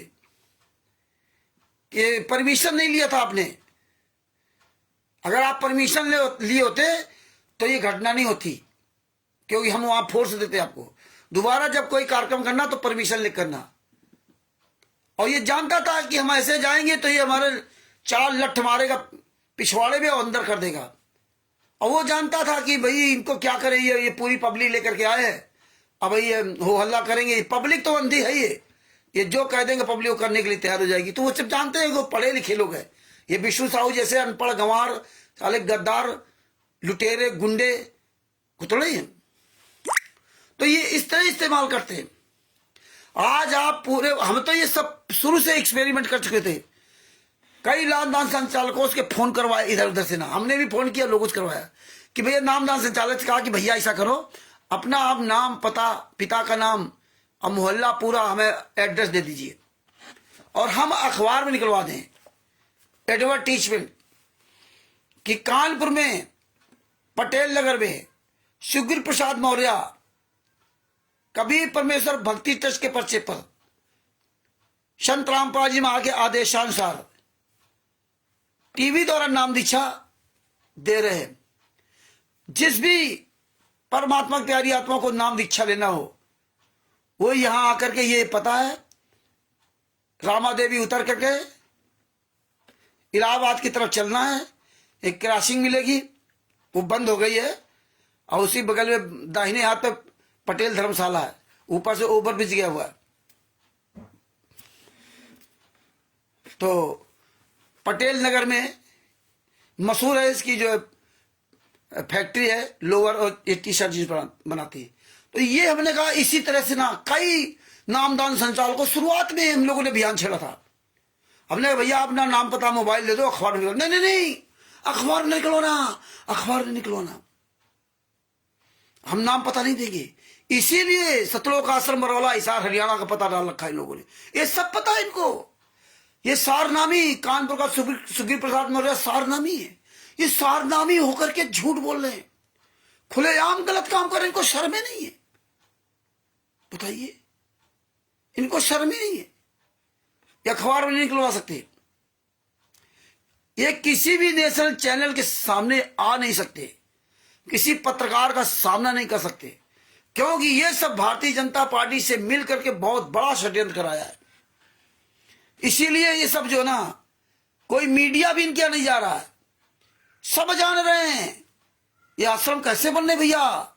कि परमिशन नहीं लिया था आपने, अगर आप परमिशन लिए होते तो ये घटना नहीं होती, क्योंकि हम वहां फोर्स देते आपको। दोबारा जब कोई कार्यक्रम करना तो परमिशन ले करना। और ये जानता था कि हम ऐसे जाएंगे तो ये हमारे 4 लठ मारेगा पिछवाड़े में और अंदर कर देगा। और वो जानता था कि भाई इनको क्या करे, ये पूरी पब्लिक लेकर के आए हैं, अब ये हो हल्ला करेंगे। पब्लिक तो अंधी है, ये जो कह देंगे पब्लिक वो करने के लिए तैयार हो जाएगी। तो वो सब जानते हैं, वो पढ़े लिखे लोग हैं। ये विष्णु साहू जैसे अनपढ़ गंवार, साले गद्दार, लुटेरे, गुंडे को थोड़े हैं। तो ये इस तरह इस्तेमाल करते हैं। आज आप पूरे, हम तो ये सब शुरू से एक्सपेरिमेंट कर चुके थे। कई नामदान संचालकों के फोन करवाए इधर उधर से ना, हमने भी फोन किया, लोगों से करवाया कि भैया, नामदान संचालक से कहा कि भैया ऐसा करो, अपना आप नाम, पता, पिता का नाम और मोहल्ला पूरा हमें एड्रेस दे दीजिए, और हम अखबार में निकलवा दें एडवर्टीजमेंट कि कानपुर में पटेल नगर में सुखबीर प्रसाद मौर्य कबीर परमेश्वर भक्ति ट्रस्ट के पर्चे पर संत रामपाल जी महाराज के आदेशानुसार टीवी द्वारा नाम दीक्षा दे रहे हैं। जिस भी परमात्मा की प्यारी आत्मा को नाम दीक्षा लेना हो, वो यहां आकर के, ये पता है रामा देवी उतर करके इलाहाबाद की तरफ चलना है, एक क्रॉसिंग मिलेगी, वो बंद हो गई है, और उसी बगल में दाहिने हाथ पे पटेल धर्मशाला है, ऊपर से ओवर ब्रिज गया हुआ है। तो पटेल नगर में मशहूर है इसकी जो फैक्ट्री है, लोअर और टी शर्ट जींस बनाती है। तो ये हमने कहा इसी तरह से ना, कई नामदान संचालकों, शुरुआत में हम लोगों ने अभियान छेड़ा था। हमने कहा भैया अपना नाम पता मोबाइल दे दो, अखबार में नहीं नहीं नहीं, अखबार में निकलवाना, अखबार में निकलवाना, हम नाम पता नहीं देंगे। इसीलिए सतलोक आश्रम मरौला हिसार हरियाणा का पता डाल रखा है इन लोगों ने। ये सब पता है इनको। ये सारनामी, कानपुर का सुखबीर प्रसाद मौर्य सारनामी है। ये सारनामी होकर के झूठ बोल रहे हैं, खुलेआम गलत काम कर रहे हैं, इनको शर्म नहीं है। बताइए, इनको शर्म ही नहीं है, ये अखबार में नहीं निकलवा सकते, ये किसी भी नेशनल चैनल के सामने आ नहीं सकते, किसी पत्रकार का सामना नहीं कर सकते, क्योंकि ये सब भारतीय जनता पार्टी से मिल करके बहुत बड़ा षड्यंत्र कराया है। इसीलिए ये सब जो ना, कोई मीडिया भी इनके नहीं जा रहा है, सब जान रहे हैं ये आश्रम कैसे बनने भैया।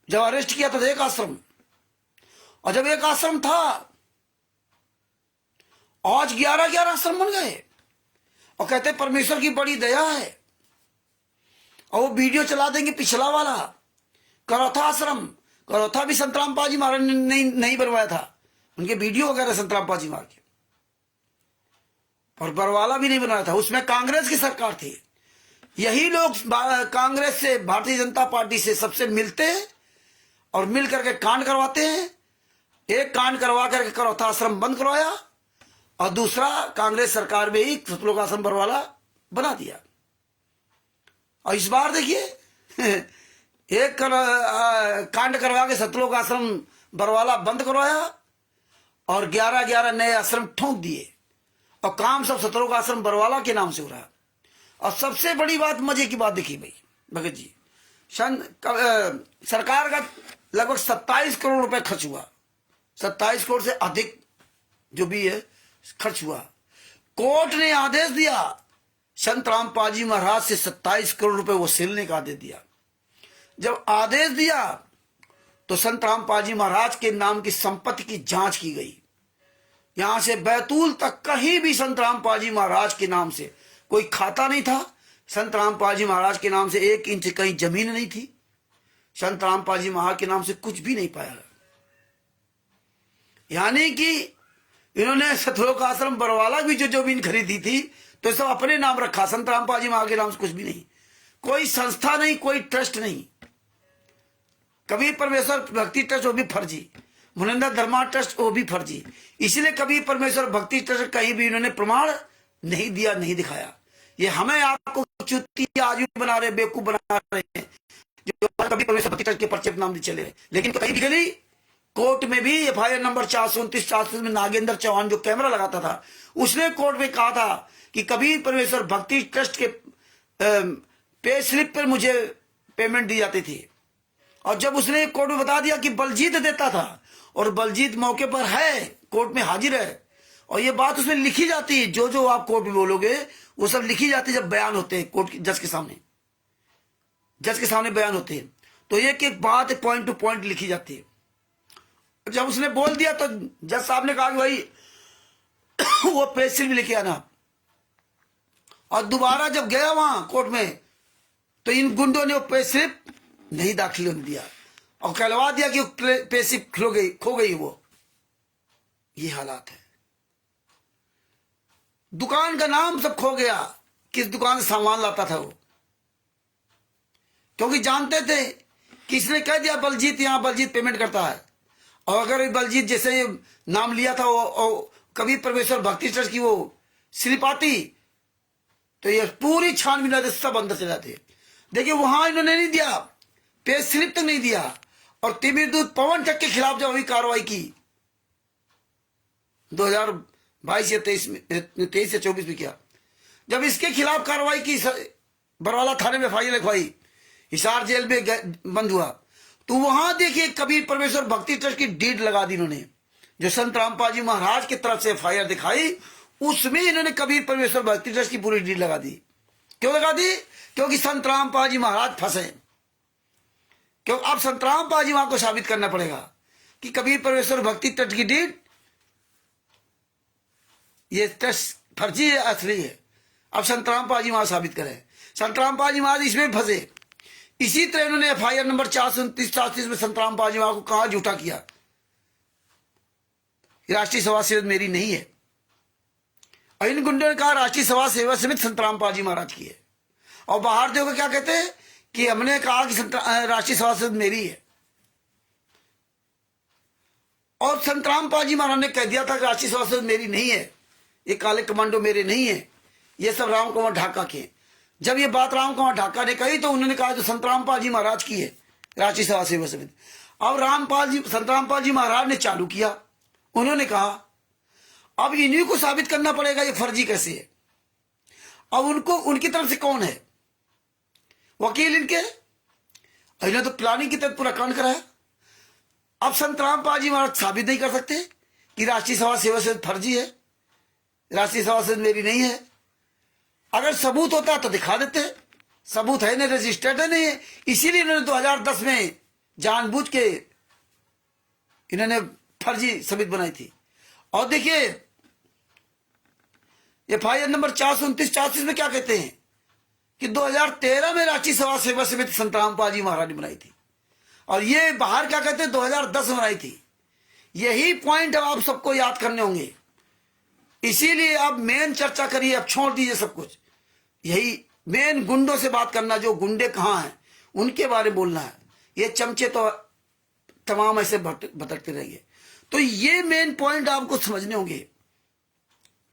जब अरेस्ट किया तो एक आश्रम, और जब एक आश्रम था, आज 11-11 आश्रम बन गए, और कहते परमेश्वर की बड़ी दया है। और वो वीडियो चला देंगे पिछला वाला, करौथा आश्रम, करौथा भी संतराम पाजी महाराज ने नहीं बनवाया था, उनके वीडियो वगैरह संतराम पाजी महाराज के, और बरवाला भी नहीं बनाया था, उसमें कांग्रेस की सरकार थी। यही लोग कांग्रेस से, भारतीय जनता पार्टी से सबसे मिलते हैं और मिल करके कांड करवाते हैं। एक कांड करवा करके करौथा आश्रम बंद करवाया, और दूसरा कांग्रेस सरकार में ही सतलोक आश्रम बरवाला बना दिया। और इस बार देखिए एक कांड करवा के सतलोक आश्रम बरवाला बंद करवाया, और 11-11 नए आश्रम ठोंक दिए, और काम सब सतलोक आश्रम बरवाला के नाम से हो रहा है। और सबसे बड़ी बात, मजे की बात देखिए भाई भगत जी, सरकार का लगभग 27 करोड़ रुपए खर्च हुआ, 27 करोड़ से अधिक जो भी है खर्च हुआ। कोर्ट ने आदेश दिया संत रामपाल जी महाराज से 27 करोड़ रुपए वसूलने का आदेश दिया। जब आदेश दिया तो संत रामपाल जी महाराज के नाम की संपत्ति की जांच की गई। यहां से बैतूल तक कहीं भी संत रामपाल जी महाराज के नाम से कोई खाता नहीं था। संत रामपाल जी महाराज के नाम से 1 इंच कहीं जमीन नहीं थी। संत रामपाल जी महाराज के नाम से कुछ भी नहीं पाया। यानी कि इन्होंने सतलोक आश्रम बरवाला भी जो जमीन खरीदी थी तो सब अपने नाम रखा, संत रामपाल जी महाराज के नाम से कुछ भी नहीं, कोई संस्था नहीं, कोई ट्रस्ट नहीं। कबीर परमेश्वर भक्ति ट्रस्ट वो भी फर्जी, मुनिंदा धर्मा ट्रस्ट वो भी फर्जी। इसलिए कबीर परमेश्वर भक्ति ट्रस्ट कहीं भी इन्होंने प्रमाण नहीं दिया, नहीं दिखाया। ये हमें आपको चुती आज भी बना रहे, बेवकूफ बना रहे हैं जो कबीर परमेश्वर भक्ति ट्रस्ट के पर्चे नाम भी चले रहे। लेकिन कहीं भी गली कोर्ट में भी FIR नंबर 429 में नागेंद्र चौहान जो कैमरा लगाता था उसने कोर्ट में कहा था कि कबीर परमेश्वर भक्ति ट्रस्ट के पे स्लिप पर मुझे पेमेंट दी जाती थी। और जब उसने कोर्ट में बता दिया कि बलजीत देता था, और बलजीत मौके पर है, कोर्ट में हाजिर है, और ये बात उसमें लिखी जाती है, जो जो आप कोर्ट में बोलोगे वो सब लिखी जाती है। जब बयान होते हैं कोर्ट जज के सामने बयान होते हैं तो एक एक बात पॉइंट टू पॉइंट लिखी जाती है। जब उसने बोल दिया तो जज साहब ने कहा कि भाई वो पे स्लिप लेके आना। और दोबारा जब गया वहां कोर्ट में तो इन गुंडों ने वो पे स्लिप नहीं दाखिल होने दिया और कहलवा दिया कि पे स्लिप खो गई वो। ये हालात है। दुकान का नाम सब खो गया, किस दुकान से सामान लाता था वो, क्योंकि जानते थे कि इसने कह दिया बलजीत, यहां बलजीत पेमेंट करता है। और अगर बलजीत जैसे नाम लिया था वो कबीर परमेश्वर भक्ति ट्रस्ट की वो स्लिप आती तो ये पूरी छानबीन सब अंदर चले जाते। देखिए वहां इन्होंने नहीं दिया, पे स्लिप तक नहीं दिया। और तिमिर दूत पवन चक के खिलाफ जब अभी कार्रवाई की 2022 या 23 या 24 में किया, जब इसके खिलाफ कार्रवाई की, बरवाला थाने में FIR लिखवाई, हिसार जेल में बंद हुआ, तो वहां देखिए कबीर परमेश्वर भक्ति ट्रस्ट की डीड लगा दी इन्होंने। जो संत रामपाल जी महाराज की तरफ से FIR दिखाई उसमें इन्होंने कबीर परमेश्वर भक्ति ट्रस्ट की पूरी डीड लगा दी। क्यों लगा दी? क्योंकि संत रामपाल जी महाराज फंसे। क्यों? अब संत रामपाल जी वहां को साबित करना पड़ेगा कि कबीर परमेश्वर भक्ति ट्रस्ट की डीड ये ट्रस्ट फर्जी है, असली है। अब संत रामपाल जी वहां साबित करें। संत रामपाल जी महाराज इसमें फंसे। इसी तरह इन्होंने FIR नंबर 429 में संत रामपाल जी महाराज को कहा झूठा किया, राष्ट्रीय सभा सेवा मेरी नहीं है। और इन गुंडों ने कहा राष्ट्रीय सभा सेवा समिति संत रामपाल जी महाराज की है। और बाहर देखो क्या कहते हैं कि हमने कहा कि राष्ट्रीय सभा समिति मेरी है। और संत रामपाल जी महाराज ने कह दिया था कि राष्ट्रीय सभा समिति मेरी नहीं है, ये काले कमांडो मेरे नहीं है, ये सब राम कुमार ढाका के। जब ये बात राम कुमार ढाका ने कही तो उन्होंने कहा तो संत रामपाल जी महाराज की है राष्ट्रीय सभा सेवा समिति। अब संत रामपाल जी महाराज ने चालू किया। उन्होंने कहा अब इन्हीं को साबित करना पड़ेगा ये फर्जी कैसे है। अब उनको उनकी तरफ से कौन है वकील इनके, इन्होंने तो प्लानिंग की तरफ पूरा कांड कराया। अब संत रामपाल जी महाराज साबित नहीं कर सकते कि राष्ट्रीय सभा सेवा से फर्जी है, राष्ट्रीय सभा से मेरी नहीं है। अगर सबूत होता तो दिखा देते, सबूत है नहीं, रजिस्टर्ड है नहीं है। इसीलिए इन्होंने 2010 में जानबूझ के इन्होंने फर्जी समिति बनाई थी। और देखिए एफआईआर नंबर 429-430 में क्या कहते हैं कि 2013 में राष्ट्रीय सभा सेवा समिति संत रामपाल जी महाराज ने बनाई थी, और ये बाहर क्या कहते हैं 2010 में बनाई थी। यही पॉइंट अब आप सबको याद करने होंगे। इसीलिए अब मेन चर्चा करिए, अब छोड़ दीजिए सब कुछ। यही मेन गुंडों से बात करना, जो गुंडे कहाँ हैं उनके बारे में बोलना है। ये चमचे तो तमाम ऐसे भटकते रहेंगे। तो ये मेन पॉइंट आपको समझने होंगे,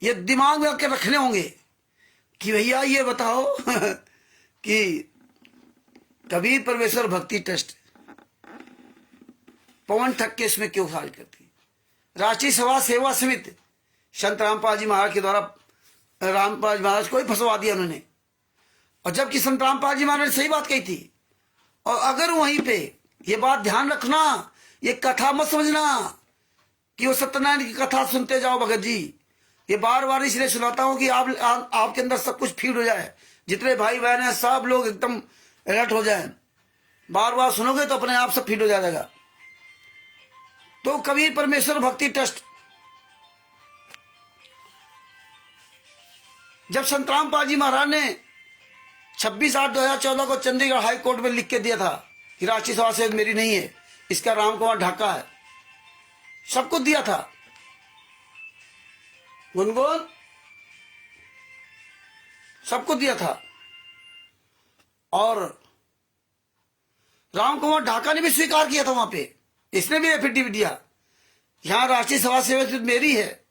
ये दिमाग में आके रखने होंगे कि भैया ये बताओ कि कबीर परमेश्वर भक्ति ट्रस्ट पवन ठक्के इसमें क्यों खारिज करती। राष्ट्रीय सभा सेवा समिति संत रामपाल जी महाराज के द्वारा रामपाल जी महाराज को ही फंसवा दिया उन्होंने, और जबकि संत रामपाल जी महाराज ने सही बात कही थी। और अगर वहीं पे ये बात ध्यान रखना, ये कथा मत समझना कि वो सत्यनारायण की कथा सुनते जाओ भगत जी। ये बार बार इसलिए सुनाता हूं कि आपके अंदर सब कुछ फीड हो जाए, जितने भाई बहन हैं सब लोग एकदम अलर्ट हो जाए। बार बार सुनोगे तो अपने आप सब फीड हो जाएगा। तो कबीर परमेश्वर भक्ति ट्रस्ट जब संत रामपाल जी महाराज ने 26/8/2014 को चंडीगढ़ हाई कोर्ट में लिख के दिया था कि राष्ट्रीय सभा से मेरी नहीं है, इसका राम कुमार ढाका है, सबको दिया था। गुनगुन सबको दिया था, और राम कुमार ढाका ने भी स्वीकार किया था वहां पे, इसने भी एफिडेविट दिया यहां राष्ट्रीय सभा सेवा से मेरी है।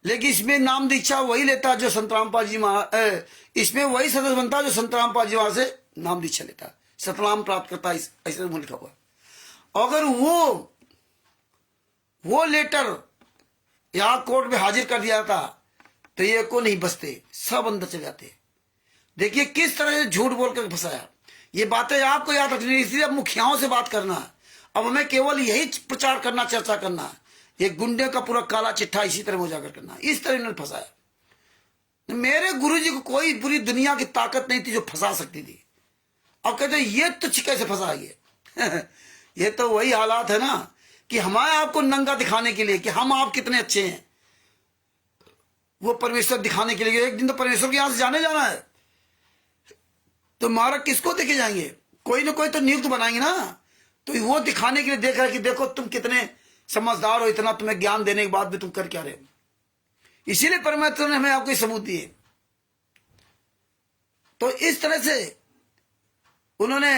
लेकिन इसमें नाम दीक्षा वही लेता जो संत रामपाल जी महाराज, इसमें वही सदस्य बनता जो संत रामपाल जी महाराज से नाम दीक्षा लेता, सतनाम प्राप्त करता, ऐसे लिखा हुआ। अगर वो लेटर यहां कोर्ट में हाजिर कर दिया था तो ये को नहीं बचते, सब अंदर चले जाते। देखिए किस तरह से झूठ बोलकर फंसाया। ये बातें आपको याद रखनी, इसलिए अब मुखियाओं से बात करना है। अब हमें केवल यही प्रचार करना, चर्चा करना है। ये गुंडे का पूरा काला चिट्ठा इसी तरह उजागर करना, इस तरह इन्होंने फंसाया। मेरे गुरुजी को कोई पूरी दुनिया की ताकत नहीं थी जो फंसा सकती थी। अब कहते ये तो कैसे फंसा ये ये तो वही हालात है ना कि हमारे आपको नंगा दिखाने के लिए कि हम आप कितने अच्छे हैं, वो परमेश्वर दिखाने के लिए। एक दिन तो परमेश्वर के यहां से जाना है, तो मारक किसको देखे जाएंगे, कोई ना कोई तो नियुक्त बनाएंगे ना। तो वो दिखाने के लिए देख रहा है कि देखो तुम कितने समझदार हो, इतना तुम्हें ज्ञान देने के बाद भी तुम कर क्या रहे हो। इसीलिए परमेश्वर ने हमें आपको सबूत दिए। तो इस तरह से उन्होंने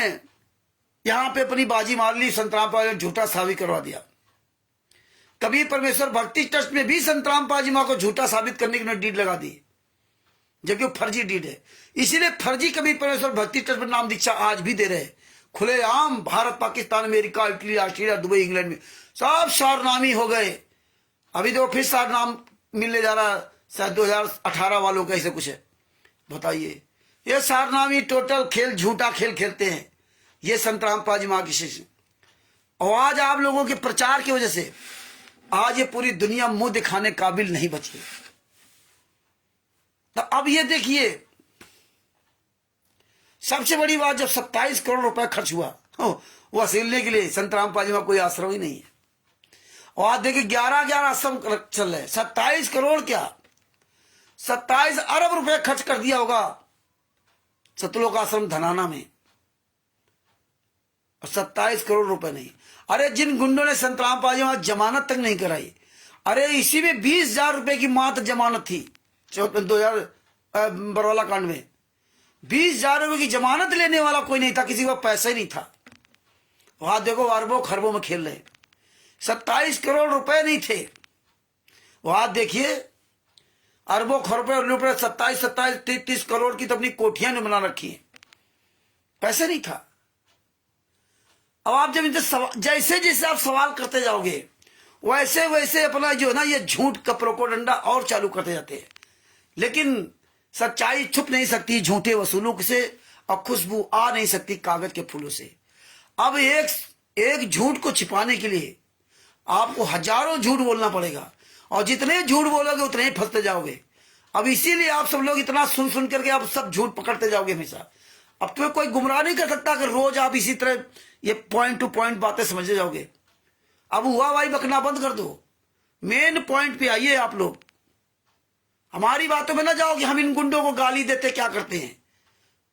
यहां पे अपनी बाजी मार ली, संत रामपाल ने झूठा साबित करवा दिया। कबीर परमेश्वर भक्ति ट्रस्ट में भी संत रामपाल जी मां को झूठा साबित करने की डीड लगा दी, जबकि वो फर्जी डीड है। इसीलिए फर्जी कबीर परमेश्वर भक्ति ट्रस्ट में नाम दीक्षा आज भी दे रहे, खुलेआम। Bharat, Pakistan, America, Italy, Australia, Dubai, England में सब सारनामी हो गए। अभी देखो फिर सारनाम मिलने जा रहा, शायद 2018 वालों का ऐसे कुछ है। बताइए, ये सारनामी टोटल खेल, झूठा खेल खेलते हैं ये संत रामपाल जी मां की शिष्य। और आज आप लोगों के प्रचार की वजह से आज ये पूरी दुनिया मुंह दिखाने काबिल नहीं बची। तो अब ये देखिए, सबसे बड़ी बात, जब 27 करोड़ रुपए खर्च हुआ वो वसूलने के लिए, संत रामपाल जी मां कोई आश्रम ही नहीं है। और आज देखिए 11 आश्रम चल रहे हैं। 27 करोड़ क्या, 27 अरब रुपए खर्च कर दिया होगा सतलोक आश्रम धनाना में, और 27 करोड़ रुपए नहीं। अरे जिन गुंडों ने संत रामपाल जी महाराज जमानत तक नहीं कराई, अरे इसी में 20,000 रुपए की मात्र जमानत थी 2000 बरौला कांड में। 20,000 रुपए की जमानत लेने वाला कोई नहीं था, किसी को पैसा ही नहीं था। वहां देखो अरबों खरबों में खेल रहे, 27 करोड़ रुपए नहीं थे। वहां देखिए अरबों खरबों रुपए, 27 30 करोड़ की तो अपनी कोठियां ने बना रखी है, पैसे नहीं था। अब आप जब इनसे जैसे जैसे आप सवाल करते जाओगे वैसे वैसे अपना जो है ना ये झूठ का प्रोपोगंडा और चालू करते जाते हैं। लेकिन सच्चाई छुप नहीं सकती झूठे वसूलों से और खुशबू आ नहीं सकती कागज के फूलों से। अब एक झूठ को छिपाने के लिए आपको हजारों झूठ बोलना पड़ेगा और जितने झूठ बोलोगे उतने ही फंसते जाओगे। अब इसीलिए आप सब लोग इतना सुन सुन करके आप सब झूठ पकड़ते जाओगे हमेशा। अब तुम्हें कोई गुमराह नहीं कर सकता अगर रोज आप इसी तरह ये पॉइंट टू पॉइंट बातें समझते जाओगे। अब हुआ भाई बकना बंद कर दो, मेन पॉइंट पे आइए आप लोग। हमारी बातों में ना जाओ कि हम इन गुंडों को गाली देते क्या करते हैं।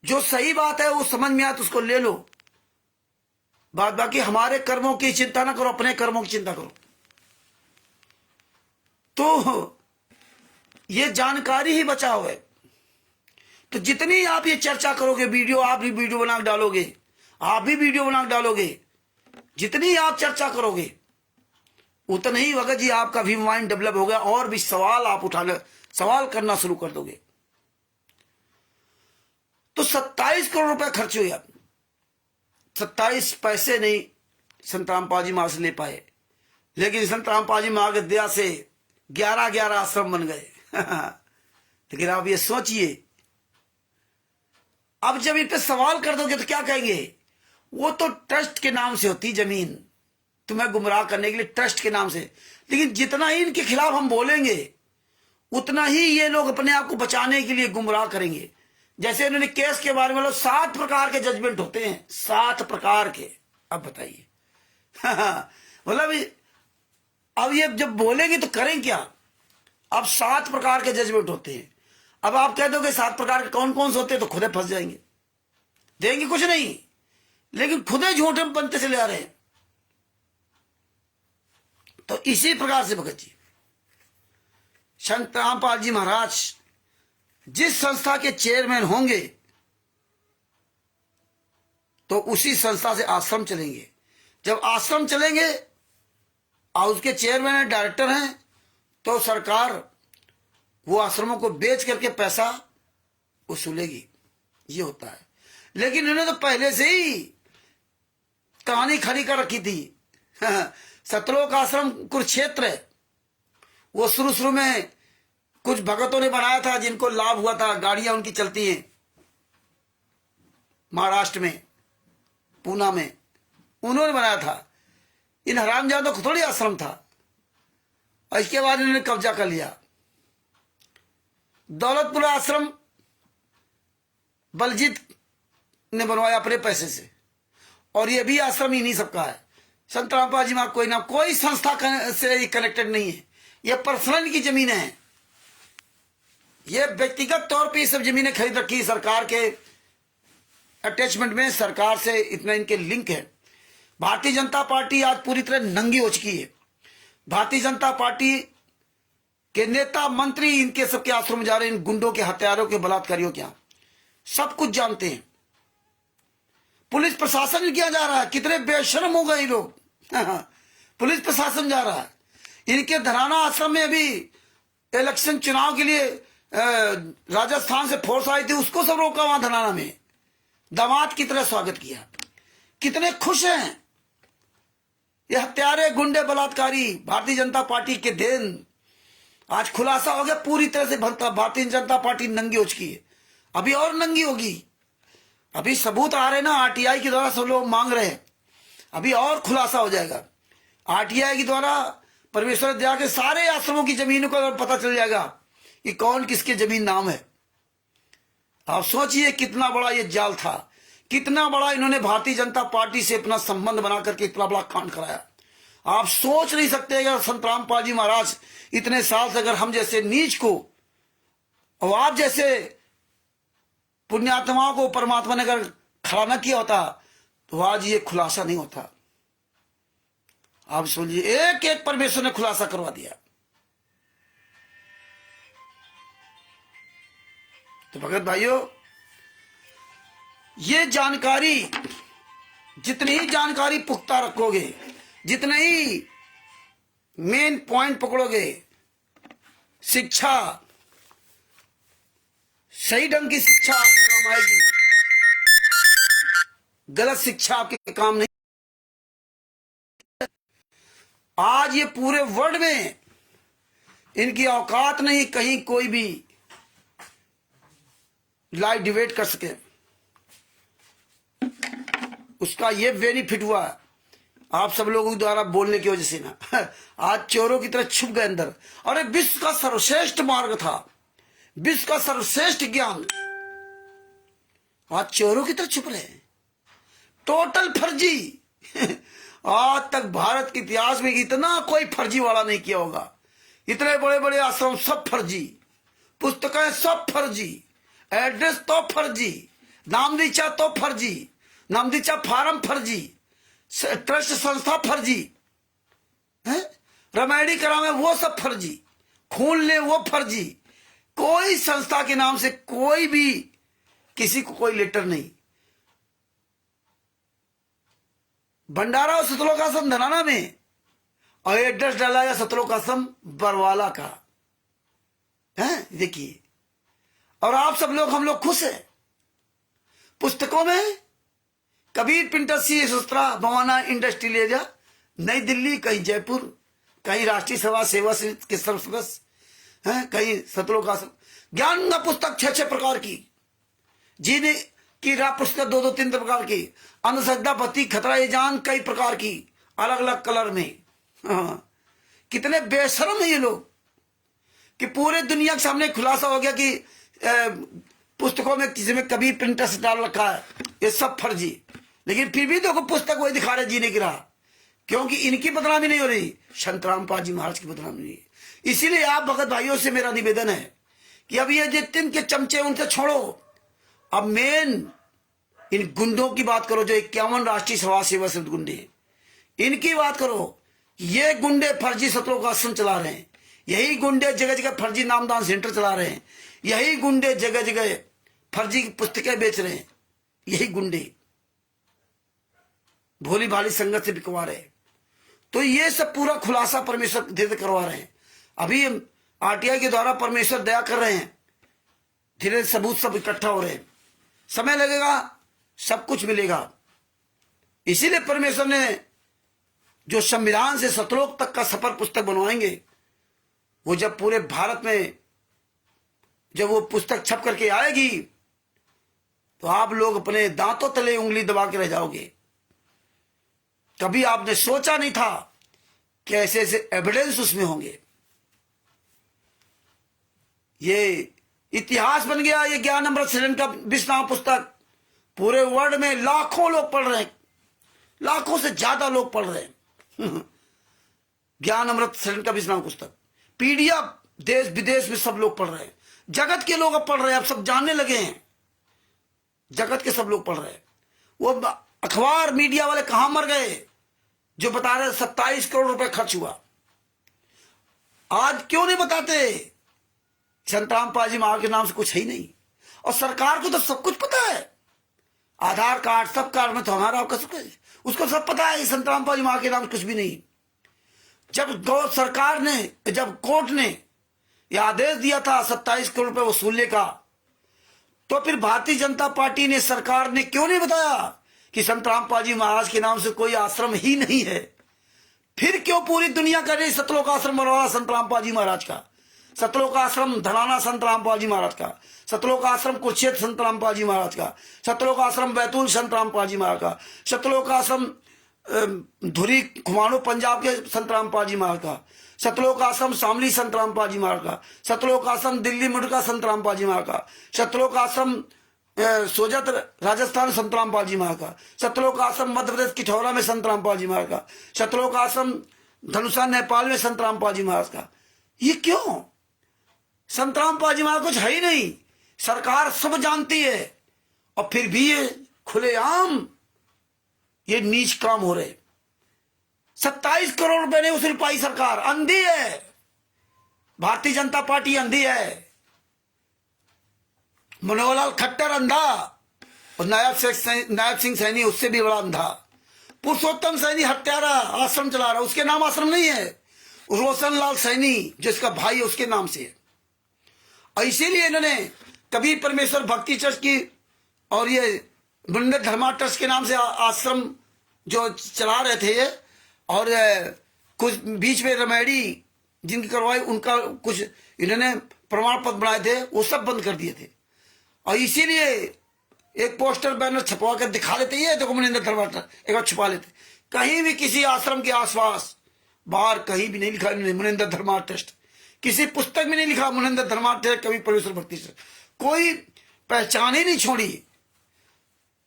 जो सही बात है वो समझ में आए तो उसको ले लो, बात बाकी हमारे कर्मों की चिंता ना करो, अपने कर्मों की चिंता करो। तो ये जानकारी ही बचाव है। तो जितनी आप ये चर्चा करोगे, वीडियो आप भी वीडियो बना डालोगे, आप भी वीडियो बना डालोगे, जितनी आप चर्चा करोगे उतना ही वगत जी आपका भी माइंड डेवलप होगा और भी सवाल आप सवाल करना शुरू कर दोगे। तो 27 करोड़ रुपए खर्च हुए। 27 पैसे नहीं संत रामपाल मां से ले पाए, लेकिन संत रामपाल मां की दया से 11 आश्रम बन गए। लेकिन आप ये सोचिए, अब जब इन पे सवाल कर दोगे तो क्या कहेंगे, वो तो ट्रस्ट के नाम से होती जमीन, तुम्हें गुमराह करने के लिए ट्रस्ट के नाम से। लेकिन जितना ही इनके खिलाफ हम बोलेंगे उतना ही ये लोग अपने आप को बचाने के लिए गुमराह करेंगे। जैसे इन्होंने केस के बारे में 7 प्रकार के जजमेंट होते हैं, 7 प्रकार के। अब बताइए मतलब अब ये जब बोलेंगे तो करें क्या। अब 7 प्रकार के जजमेंट होते हैं। अब आप कह दोगे 7 प्रकार के कौन कौन से होते हैं, तो खुदे फंस जाएंगे, देंगे कुछ नहीं, लेकिन खुदे झूठे बनते चले आ रहे हैं। तो इसी प्रकार से भगत जी, संत रामपाल जी महाराज जिस संस्था के चेयरमैन होंगे तो उसी संस्था से आश्रम चलेंगे। जब आश्रम चलेंगे और उसके चेयरमैन है, डायरेक्टर हैं, तो सरकार वो आश्रमों को बेच करके पैसा वसूलेगी। ये होता है। लेकिन इन्होंने तो पहले से ही कहानी खड़ी कर रखी थी। सतलोक आश्रम कुरुक्षेत्र है, वो शुरू में कुछ भगतों ने बनाया था जिनको लाभ हुआ था, गाड़ियां उनकी चलती हैं महाराष्ट्र में, पूना में, उन्होंने बनाया था। इन हरामजादों को थोड़ी आश्रम था। और इसके बाद इन्होंने कब्जा कर लिया। दौलतपुरा आश्रम बलजीत ने बनवाया अपने पैसे से, और ये भी आश्रम ही नहीं सबका है। संत रामपाल जी महाराज कोई ना कोई संस्था से कनेक्टेड नहीं है, ये पर्सनल की जमीनें हैं। ये व्यक्तिगत तौर पे ये सब जमीनें खरीद रखी सरकार के अटैचमेंट में, सरकार से इतना इनके लिंक है। भारतीय जनता पार्टी आज पूरी तरह नंगी हो चुकी है। भारतीय जनता पार्टी के नेता मंत्री इनके सबके आश्रम जा रहे हैं, इन गुंडों के, हत्यारों के, बलात्कारियों के, सब कुछ जानते हैं। पुलिस प्रशासन किया जा रहा है, कितने बेशर्म हो गए लोग। पुलिस प्रशासन जा रहा है। इनके धराना आश्रम में अभी इलेक्शन चुनाव के लिए राजस्थान से फोर्स आई थी, उसको सब रोका वहां धराना में। दामाद की तरह स्वागत किया, कितने खुश हैं। ये हत्यारे, गुंडे, बलात्कारी भारतीय जनता पार्टी के देन। आज खुलासा हो गया पूरी तरह से। भारतीय जनता पार्टी नंगी हो चुकी है, अभी और नंगी होगी। अभी सबूत आ रहे ना, आरटीआई के द्वारा सब लोग मांग रहे हैं, अभी और खुलासा हो जाएगा। आरटीआई के द्वारा परमेश्वर दया के सारे आश्रमों की जमीनों का पता चल जाएगा कि कौन किसके जमीन नाम है। आप सोचिए कितना बड़ा ये जाल था, कितना बड़ा इन्होंने भारतीय जनता पार्टी से अपना संबंध बना करके इतना बड़ा कांड कराया। आप सोच नहीं सकते अगर संत रामपाल जी महाराज इतने साल से अगर हम जैसे नीच को और आप जैसे पुण्यात्माओं को परमात्मा ने अगर खड़ा न किया होता तो आज ये खुलासा नहीं होता। आप सुनिए, एक एक परमेश्वर ने खुलासा करवा दिया। तो भगत भाइयों, ये जानकारी, जितनी ही जानकारी पुख्ता रखोगे, जितने ही मेन पॉइंट पकड़ोगे, शिक्षा, सही ढंग की शिक्षा आपके काम आएगी, गलत शिक्षा आपके काम नहीं आज ये पूरे वर्ल्ड में इनकी औकात नहीं कहीं कोई भी लाइव डिबेट कर सके। उसका ये बेनिफिट हुआ आप सब लोगों द्वारा बोलने की वजह से ना। आज चोरों की तरह छुप गए अंदर। अरे विश्व का सर्वश्रेष्ठ मार्ग था, विश्व का सर्वश्रेष्ठ ज्ञान, आज चोरों की तरह छुप रहे हैं। टोटल फर्जी। आज तक भारत के इतिहास में इतना कोई फर्जी वाला नहीं किया होगा। इतने बड़े बड़े आश्रम सब फर्जी, पुस्तकें सब फर्जी, एड्रेस तो फर्जी, नामदीचा तो फर्जी, नामदीचा फार्म फर्जी, ट्रस्ट संस्था फर्जी है, रमैडी करावे वो सब फर्जी, खून ले वो फर्जी। कोई संस्था के नाम से कोई भी किसी को कोई लेटर नहीं। भंडारा और सतलोक आश्रम धनाना में, और एड्रेस डाला गया सतलोक आश्रम बरवाला का है। देखिए, और आप सब लोग हम लोग खुश हैं। पुस्तकों में कबीर प्रिंटर सी शस्त्रा भवाना इंडस्ट्री ले जा, नई दिल्ली, कहीं जयपुर, कहीं राष्ट्रीय सभा सेवा समिति के सर्व सदस्य हैं, कहीं सतलोक आश्रम। ज्ञान गंगा पुस्तक 6 प्रकार की, जीने की राह पुस्तक 2 3 प्रकार की, अंधश्रद्धा पति खतरा ये जान कई प्रकार की, अलग अलग कलर में। हाँ, कितने बेशर्म है ये लोग कि पूरे दुनिया के सामने खुलासा हो गया कि पुस्तकों में किसी में कभी प्रिंटर्स डाल रखा है, ये सब फर्जी। लेकिन फिर भी देखो पुस्तक वही दिखा रहे जीने की राह, क्योंकि इनकी बदनामी नहीं हो रही, संतराम पाजी महाराज की बदनामी नहीं है। इसीलिए आप भगत भाइयों से मेरा निवेदन है कि अब ये जितने के चमचे उनसे छोड़ो, अब मेन इन गुंडों की बात करो जो 51 राष्ट्रीय सभा सेवा समिति गुंडे, इनकी बात करो। ये गुंडे फर्जी सतलोक आश्रम चला रहे हैं, यही गुंडे जगह जगह फर्जी नामदान सेंटर चला रहे हैं, यही गुंडे जगह जगह फर्जी पुस्तकें बेच रहे हैं, यही गुंडे भोली भाली संगत से बिकवा रहे हैं। तो ये सब पूरा खुलासा परमेश्वर धीरे करवा रहे हैं। अभी आरटीआई के द्वारा परमेश्वर दया कर रहे हैं, धीरे सबूत सब इकट्ठा हो रहे हैं, समय लगेगा, सब कुछ मिलेगा। इसीलिए परमेश्वर ने जो संविधान से सतलोक तक का सफर पुस्तक बनवाएंगे, वो जब पूरे भारत में जब वो पुस्तक छप करके आएगी तो आप लोग अपने दांतों तले उंगली दबा के रह जाओगे। कभी आपने सोचा नहीं था कि ऐसे ऐसे एविडेंस उसमें होंगे। ये इतिहास बन गया। ये ज्ञान अमृत सृजन का 20वां पुस्तक पूरे वर्ल्ड में लाखों लोग पढ़ रहे हैं, लाखों से ज्यादा लोग पढ़ रहे हैं। ज्ञान अमृत सृजन का 20वां पुस्तक पीडीएफ देश विदेश में सब लोग पढ़ रहे हैं, जगत के लोग अब पढ़ रहे हैं, अब सब जानने लगे हैं, जगत के सब लोग पढ़ रहे हैं। वो अखबार मीडिया वाले कहां मर गए जो बता रहे 27 करोड़ रुपए खर्च हुआ। आज क्यों नहीं बताते? संतराम पाजी महाराज के नाम से कुछ है ही नहीं, और सरकार को तो सब कुछ पता है। आधार कार्ड सब कार्ड में तो हमारा आपका सब, उसको सब पता है संतराम पाजी महाराज के नाम से कुछ भी नहीं। जब सरकार ने, जब कोर्ट ने यह आदेश दिया था 27 करोड़ रुपए वसूलने का, तो फिर भारतीय जनता पार्टी ने, सरकार ने क्यों नहीं बताया कि संतराम पाजी महाराज के नाम से कोई आश्रम ही नहीं है? फिर क्यों पूरी दुनिया कर रही सतलोक आश्रम बनवाना संतराम पाजी महाराज का, सतलोक आश्रम धड़ाना संतराम पाजी महाराज का, सतलोक आश्रम कुरुक्षेत्र संतराम पाजी महाराज का, सतलोक आश्रम बैतूल संतराम पाजी महाराज का, सतलोक आश्रम धुरी खुमानो पंजाब के संतराम पाजी महाराज का, सतलोक आश्रम शामली संतराम पाजी महाराज का, सतलोक आश्रम दिल्ली मुडका संतराम पाजी महाराज का, सतलोक आश्रम सोजत राजस्थान संतराम पाजी महाराज का, सतलोक आश्रम मध्य प्रदेश किठौरा में संतराम पाजी महाराज का, सतलोक आश्रम धनुषा नेपाल में संतराम पाजी महाराज का। ये क्यों? संतराम पाजी महाराज कुछ है ही नहीं, सरकार सब जानती है, और फिर भी ये खुलेआम ये नीच काम हो रहे। 27 करोड़ रुपए ने वसूल पाई सरकार। अंधी है भारतीय जनता पार्टी, अंधी है। मनोहर लाल खट्टर अंधा, और नायब सिंह सैनी उससे भी बड़ा अंधा। पुरुषोत्तम सैनी हत्यारा आश्रम चला रहा, उसके नाम आश्रम नहीं है, रोशन लाल सैनी जो इसका भाई है उसके नाम से है। और इसीलिए इन्होंने कभी परमेश्वर भक्ति ट्रस्ट की और ये बुंदे धर्मा ट्रस्ट के नाम से आश्रम जो चला रहे थे, और कुछ बीच में रमेडी जिनकी करवाई उनका कुछ इन्होंने प्रमाण पत्र बनाए थे वो सब बंद कर दिए थे। और इसीलिए एक पोस्टर बैनर छपवा कर दिखा देते, ये देखो मुनिंदर धर्मा ट्रस्ट, एक बार छुपा लेते। कहीं भी किसी आश्रम के आसपास बाहर कहीं भी नहीं लिखा मुनिंदर धर्मा ट्रस्ट, किसी पुस्तक में नहीं लिखा मुनिंदर धर्मा ट्रस्ट कवि परमेश्वर भक्ति ट्रस्ट। कोई पहचान ही नहीं छोड़ी।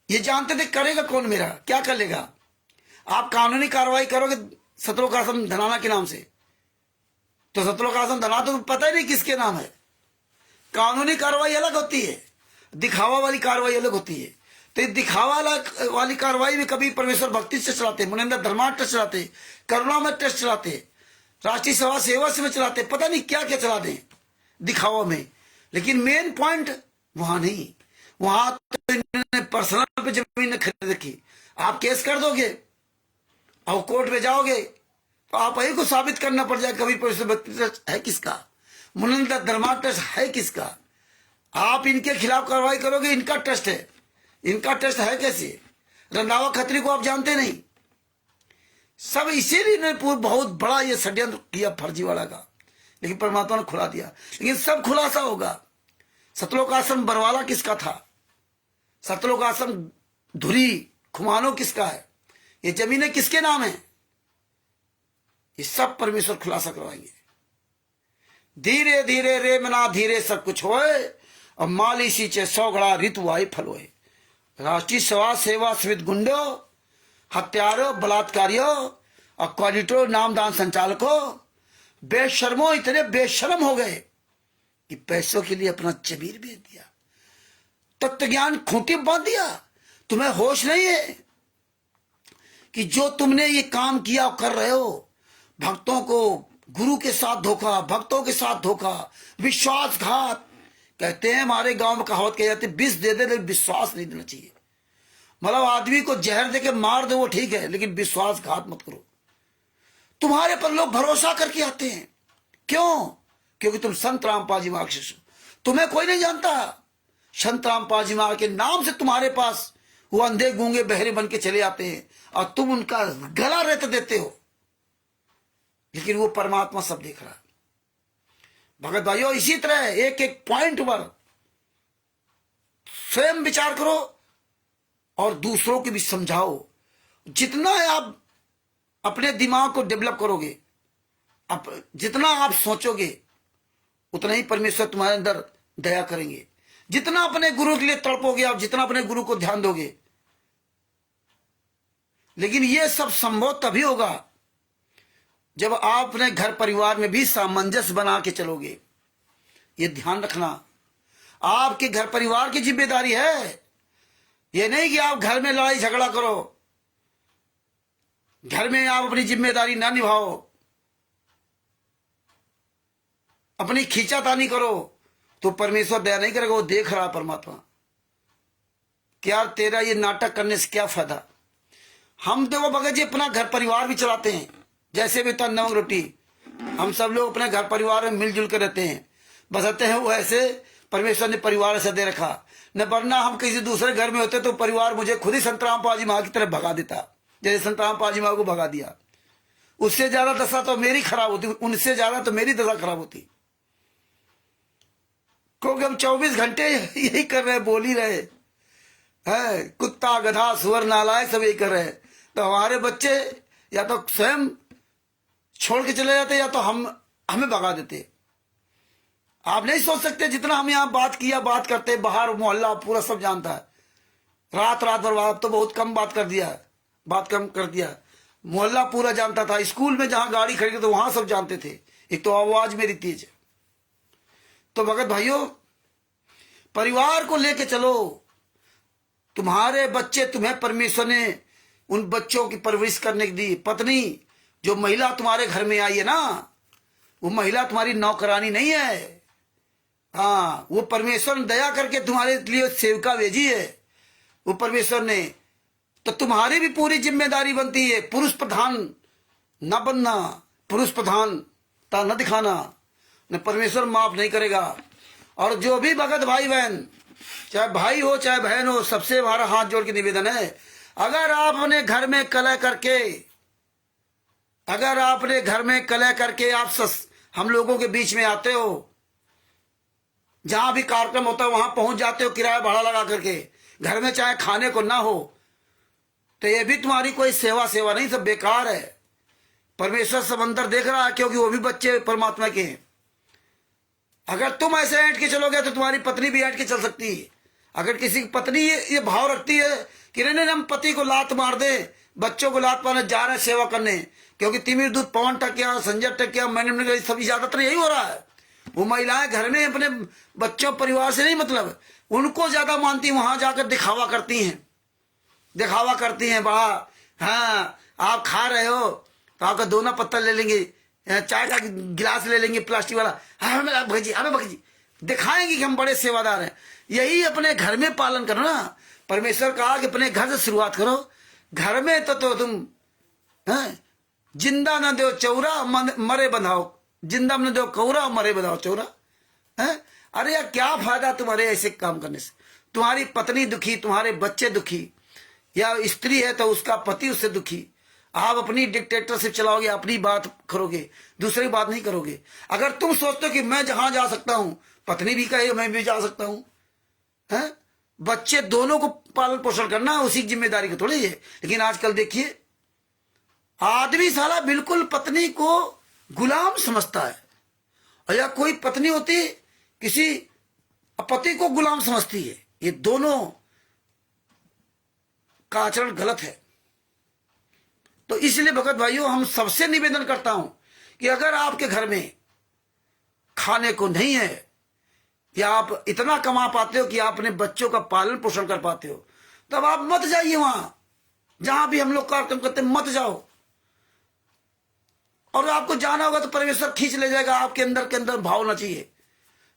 ये जानते थे करेगा कौन मेरा, क्या कर लेगा। आप कानूनी कार्रवाई करोगे सतलोक आश्रम धनाना के नाम से, तो सतलोक आश्रम धनाना तो पता ही नहीं किसके नाम है। कानूनी कार्रवाई अलग होती है, दिखावा वाली कार्रवाई अलग होती है। तो दिखावा वाली कार्रवाई में कभी परमेश्वर भक्ति से चलाते, मुनिंदर धर्मा ट्रस्ट चलाते, करुणामय ट्रस्ट चलाते, राष्ट्रीय सेवा सेवा से चलाते, पता नहीं क्या क्या चला दें दिखावा में। लेकिन मेन पॉइंट वहां नहीं। वहां तो इन्होंने पर्सनल पे जमीन खरीद रखी। आप केस कर दोगे और कोर्ट में जाओगे तो आप यही को साबित करना पड़ जाए कभी परमेश्वर भक्ति ट्रस्ट है किसका, मुनिंदर धर्मा ट्रस्ट है किसका। आप इनके खिलाफ कार्रवाई करोगे, इनका ट्रस्ट है, इनका ट्रस्ट है कैसे। रंधावा खत्री को आप जानते नहीं। सब इसीलिए इन्होंने बहुत बड़ा ये षड्यंत्र किया फर्जीवाड़ा का, लेकिन परमात्मा ने खुला दिया। लेकिन सब खुलासा होगा। सतलोक आश्रम बरवाला किसका था, सतलोक आश्रम धुरी खुमानो किसका है, ये जमीनें किसके नाम है, ये सब परमेश्वर खुलासा करवाएंगे। धीरे धीरे रे मना धीरे सब कुछ होए, और माली सींचे 100 घड़ा ऋतु आई फल होए। राष्ट्रीय सेवा सेवा समित गुंडो, हत्यारों, बलात्कारियों और क्वाडिटो नामदान संचालकों बेशर्मों इतने बेशर्म हो गए कि पैसों के लिए अपना जमीर बेच दिया, तत्व ज्ञान खूंटी बांध दिया। तुम्हें होश नहीं है कि जो तुमने ये काम किया कर रहे हो, भक्तों को गुरु के साथ धोखा, भक्तों के साथ धोखा, विश्वासघात। कहते हैं हमारे गांव में कहावत कही जाती है, विष दे दे लेकिन विश्वास नहीं देना चाहिए। मतलब आदमी को जहर देके मार दो वो ठीक है, लेकिन विश्वासघात मत करो। तुम्हारे पर लोग भरोसा करके आते हैं, क्यों? क्योंकि तुम संत रामपाल जी महाराज हो। तुम्हें कोई नहीं जानता। संत रामपाल जी महाराज के नाम से तुम्हारे पास वो अंधे गूंगे बहरे बन के चले आते हैं और तुम उनका गला रेत देते हो, लेकिन वो परमात्मा सब देख रहा है। भगत भाइयों, इसी तरह एक एक पॉइंट पर स्वयं विचार करो और दूसरों को भी समझाओ। जितना आप अपने दिमाग को डेवलप करोगे, जितना आप सोचोगे, उतना ही परमेश्वर तुम्हारे अंदर दया करेंगे। जितना अपने गुरु के लिए तड़पोगे आप, जितना अपने गुरु को ध्यान दोगे। लेकिन यह सब संभव तभी होगा जब आप अपने घर परिवार में भी सामंजस्य बना के चलोगे। ये ध्यान रखना, आपके घर परिवार की जिम्मेदारी है। ये नहीं कि आप घर में लड़ाई झगड़ा करो, घर में आप अपनी जिम्मेदारी ना निभाओ, अपनी खींचातानी करो, तो परमेश्वर दया नहीं करेगा। वो देख रहा परमात्मा, क्या तेरा ये नाटक करने से क्या फायदा। हम देखो भगत जी अपना घर परिवार भी चलाते हैं, जैसे भी तन नमक रोटी। हम सब लोग अपने घर परिवार में मिलजुल कर रहते हैं, बसते हैं। वो ऐसे परमेश्वर ने परिवार ऐसा दे रखा, न वरना हम किसी दूसरे घर में होते तो परिवार मुझे खुद ही संत रामपाल जी महाराज की तरफ भगा देता, जैसे संत रामपाल जी महाराज को भगा दिया। उससे ज्यादा दशा तो मेरी खराब होती, उनसे ज्यादा तो मेरी दशा खराब होती। क्योंकि हम 24 घंटे यही कर रहे, बोल ही रहे हैं। कुत्ता गधा सुअर नालायक सब यही कर रहे हैं। तो हमारे बच्चे या तो स्वयं छोड़ के चले जाते या तो हमें भगा देते। आप नहीं सोच सकते जितना हम यहाँ बात करते, बाहर मोहल्ला पूरा सब जानता है। रात भर आप तो बहुत कम बात कम कर दिया। मोहल्ला पूरा जानता था। स्कूल में जहां गाड़ी खड़ी तो वहां सब जानते थे। एक तो आवाज मेरी तेज है। तो भगत भाइयों, परिवार को लेके चलो। तुम्हारे बच्चे, तुम्हें परमेश्वर ने उन बच्चों की परवरिश करने की दी। पत्नी, जो महिला तुम्हारे घर में आई है ना, वो महिला तुम्हारी नौकरानी नहीं है। हाँ, वो परमेश्वर ने दया करके तुम्हारे लिए सेविका भेजी है वो परमेश्वर ने। तो तुम्हारी भी पूरी जिम्मेदारी बनती है। पुरुष प्रधान न बनना, पुरुष प्रधानता न दिखाना, न परमेश्वर माफ नहीं करेगा। और जो भी भगत भाई बहन, चाहे भाई हो चाहे बहन हो, सबसे हमारा हाथ जोड़ के निवेदन है, अगर आप अपने घर में कलह करके अगर आपने घर में कलह करके हम लोगों के बीच में आते हो, जहां भी कार्यक्रम होता है वहां पहुंच जाते हो किराया भाड़ा लगा करके, घर में चाहे खाने को ना हो, तो ये भी तुम्हारी कोई सेवा नहीं, सब बेकार है। परमेश्वर सब अंदर देख रहा है, क्योंकि वो भी बच्चे परमात्मा के हैं। अगर तुम ऐसे ऐंठ के चलोगे तो तुम्हारी पत्नी भी ऐंठ के चल सकती है। अगर किसी की पत्नी ये भाव रखती है कि नहीं हम पति को लात मार दे, बच्चों को लात मारने जा रहे हैं सेवा करने, क्योंकि तिमिर दूत पवन टकिया संजय टकिया मैंने सभी ज्यादातर यही हो रहा है। वो महिलाएं घर में अपने बच्चों परिवार से नहीं मतलब, उनको ज्यादा मानती, वहां जाकर दिखावा करती हैं। बड़ा हाँ आप खा रहे हो तो आपका दोना पत्थर ले लेंगे, चाय का गिलास ले लेंगे प्लास्टिक वाला, हमें भगजी दिखाएंगे कि हम बड़े सेवादार हैं। यही अपने घर में पालन करो ना। परमेश्वर कहा कि अपने घर से शुरुआत करो। घर में तो तुम जिंदा न दो चौरा मरे बंधाओ, जिंदा न दो कौरा मरे बंधाओ चौरा। अरे यार क्या फायदा तुम्हारे ऐसे काम करने से? तुम्हारी पत्नी दुखी, तुम्हारे बच्चे दुखी, या स्त्री है तो उसका पति उससे दुखी। आप अपनी डिक्टेटरशिप चलाओगे, अपनी बात करोगे, दूसरी बात नहीं करोगे। अगर तुम सोचते हो कि मैं जहां जा सकता हूं, पत्नी भी कहे मैं भी जा सकता हूं, बच्चे दोनों को पालन पोषण करना उसी जिम्मेदारी को थोड़ी है। लेकिन आजकल देखिए आदमी साला बिल्कुल पत्नी को गुलाम समझता है, और या कोई पत्नी होती किसी पति को गुलाम समझती है। ये दोनों का आचरण गलत है। तो इसलिए भगत भाइयों हम सबसे निवेदन करता हूं कि अगर आपके घर में खाने को नहीं है, या आप इतना कमा पाते हो कि आप अपने बच्चों का पालन पोषण कर पाते हो, तब आप मत जाइए वहां जहां भी हम लोग कार्यक्रम करते हैं, मत जाओ। और आपको जाना होगा तो परमेश्वर खींच ले जाएगा, आपके अंदर के अंदर भाव होना चाहिए।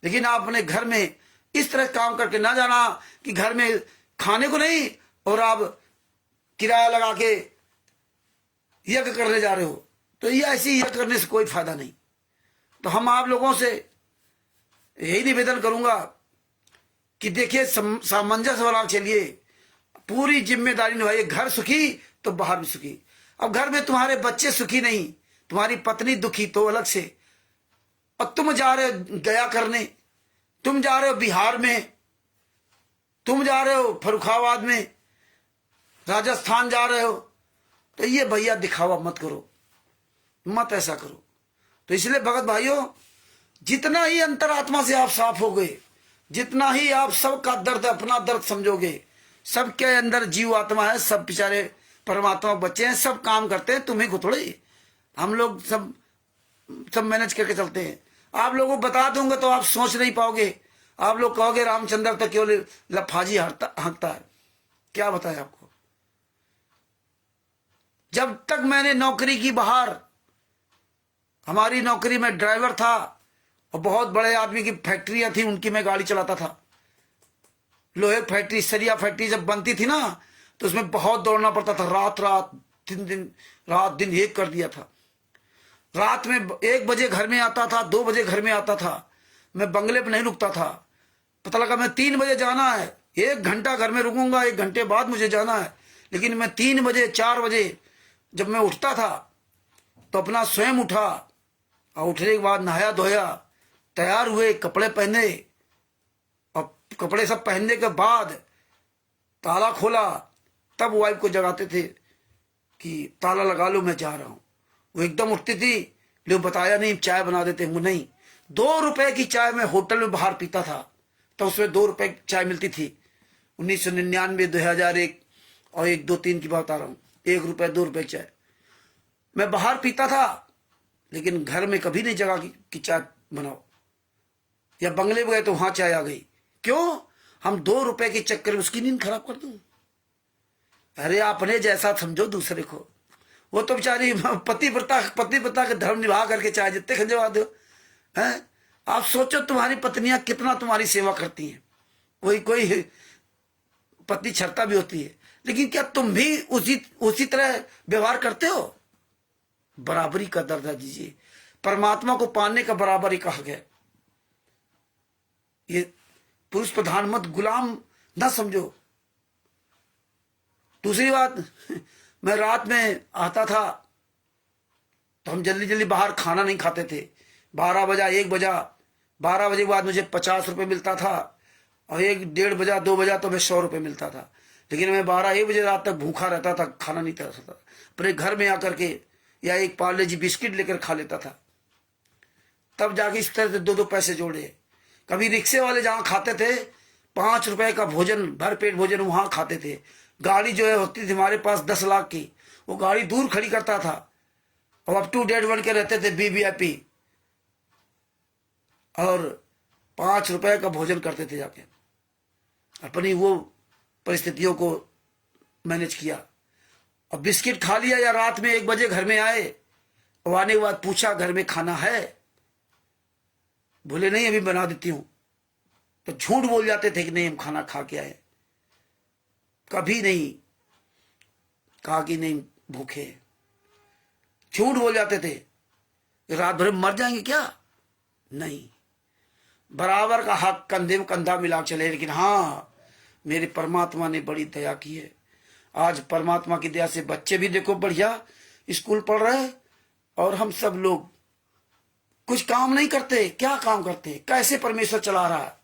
लेकिन आप अपने घर में इस तरह काम करके ना जाना कि घर में खाने को नहीं और आप किराया लगा के यज्ञ करने जा रहे हो, तो ये ऐसी यज्ञ करने से कोई फायदा नहीं। तो हम आप लोगों से यही निवेदन करूंगा कि देखिए सामंजस्य बना चलिए, पूरी जिम्मेदारी निभाइए। घर सुखी तो बाहर भी सुखी। अब घर में तुम्हारे बच्चे सुखी नहीं, तुम्हारी पत्नी दुखी तो अलग से, और तुम जा रहे हो गया करने, तुम जा रहे हो बिहार में, तुम जा रहे हो फर्रुखाबाद में, राजस्थान जा रहे हो, तो ये भैया दिखावा मत करो, मत ऐसा करो। तो इसलिए भगत भाइयों जितना ही अंतरात्मा से आप साफ हो गए, जितना ही आप सबका दर्द अपना दर्द समझोगे, सबके अंदर जीव आत्मा है, सब बेचारे परमात्मा बच्चे हैं, सब काम करते हैं, तुम्हें को थोड़े हम लोग सब मैनेज करके चलते हैं। आप लोगों को बता दूंगा तो आप सोच नहीं पाओगे, आप लोग कहोगे रामचंद्र तो केवल लफाजी हंकता है। क्या बताए आपको? जब तक मैंने नौकरी की बाहर, हमारी नौकरी में ड्राइवर था और बहुत बड़े आदमी की फैक्ट्रियां थी, उनकी मैं गाड़ी चलाता था। लोहे फैक्ट्री, सरिया फैक्ट्री जब बनती थी ना, तो उसमें बहुत दौड़ना पड़ता था। रात दिन एक कर दिया था। रात में 1 बजे घर में आता था, 2 बजे घर में आता था। मैं बंगले पर नहीं रुकता था। पता लगा मैं 3 बजे जाना है, 1 घंटा घर में रुकूंगा, 1 घंटे बाद मुझे जाना है। लेकिन मैं 3 बजे 4 बजे जब मैं उठता था तो अपना स्वयं उठा, और उठने के बाद नहाया धोया, तैयार हुए, कपड़े पहने, और कपड़े सब पहनने के बाद ताला खोला, तब वाइफ को जगाते थे कि ताला लगा लो मैं जा रहा हूं। वो एकदम उठती थी, लेकिन बताया नहीं, चाय बना देते हैं। नहीं, 2 रुपए की चाय मैं होटल में बाहर पीता था, तो उसमें 2 रुपए की चाय मिलती थी। 1999, 2001 और 1, 2, 3 की बात आ रहा हूँ। 1 रुपए 2 रुपए चाय मैं बाहर पीता था, लेकिन घर में कभी नहीं जगा कि चाय बनाओ। या बंगले में गए तो वहां चाय आ गई। क्यों? हम 2 रुपए के चक्कर में उसकी नींद खराब कर दूं? अरे अपने जैसा समझो दूसरे को। वो तो बेचारी पति प्रता का धर्म निभा करके चाहे जितने खंजवा दो हैं। आप सोचो तुम्हारी पत्नियां कितना तुम्हारी सेवा करती हैं। कोई पत्नी छरता भी होती है, लेकिन क्या तुम भी उसी तरह व्यवहार करते हो? बराबरी का दर्जा दीजिए। परमात्मा को पाने का बराबरी का हक है। ये पुरुष प्रधान मत, गुलाम ना समझो। दूसरी बात, मैं रात में आता था तो हम जल्दी जल्दी बाहर खाना नहीं खाते थे। 12 बजा 1 बजा, 12 बजे के बाद मुझे 50 रुपये मिलता था, और 1 डेढ़ बजा 2 बजा तो हमें 100 रुपये मिलता था। लेकिन मैं 12-1 बजे रात तक भूखा रहता था, खाना नहीं खा सकता। अपने घर में आकर के या एक पार्ले जी बिस्किट लेकर खा लेता था। तब जाके इस तरह से 2-2 पैसे जोड़े। कभी रिक्शे वाले जहाँ खाते थे 5 रुपए का भोजन, भरपेट भोजन वहां खाते थे। गाड़ी जो है होती थी हमारे पास 10 लाख की, वो गाड़ी दूर खड़ी करता था, और अप टू डेट बन के रहते थे वीवीआईपी, और 5 रुपए का भोजन करते थे जाके। अपनी वो परिस्थितियों को मैनेज किया। अब बिस्किट खा लिया, या रात में 1 बजे घर में आए, और आने के बाद पूछा घर में खाना है, बोले नहीं अभी बना देती हूं, तो झूठ बोल जाते थे कि नहीं हम खाना खा के आए। कभी नहीं कहा कि नहीं भूखे, झूठ बोल जाते थे। रात भर मर जाएंगे क्या? नहीं, बराबर का हक कंधे में कंधा मिला चले। लेकिन हाँ, मेरे परमात्मा ने बड़ी दया की है। आज परमात्मा की दया से बच्चे भी देखो बढ़िया स्कूल पढ़ रहे हैं, और हम सब लोग कुछ काम नहीं करते। क्या काम करते? कैसे परमेश्वर चला रहा है।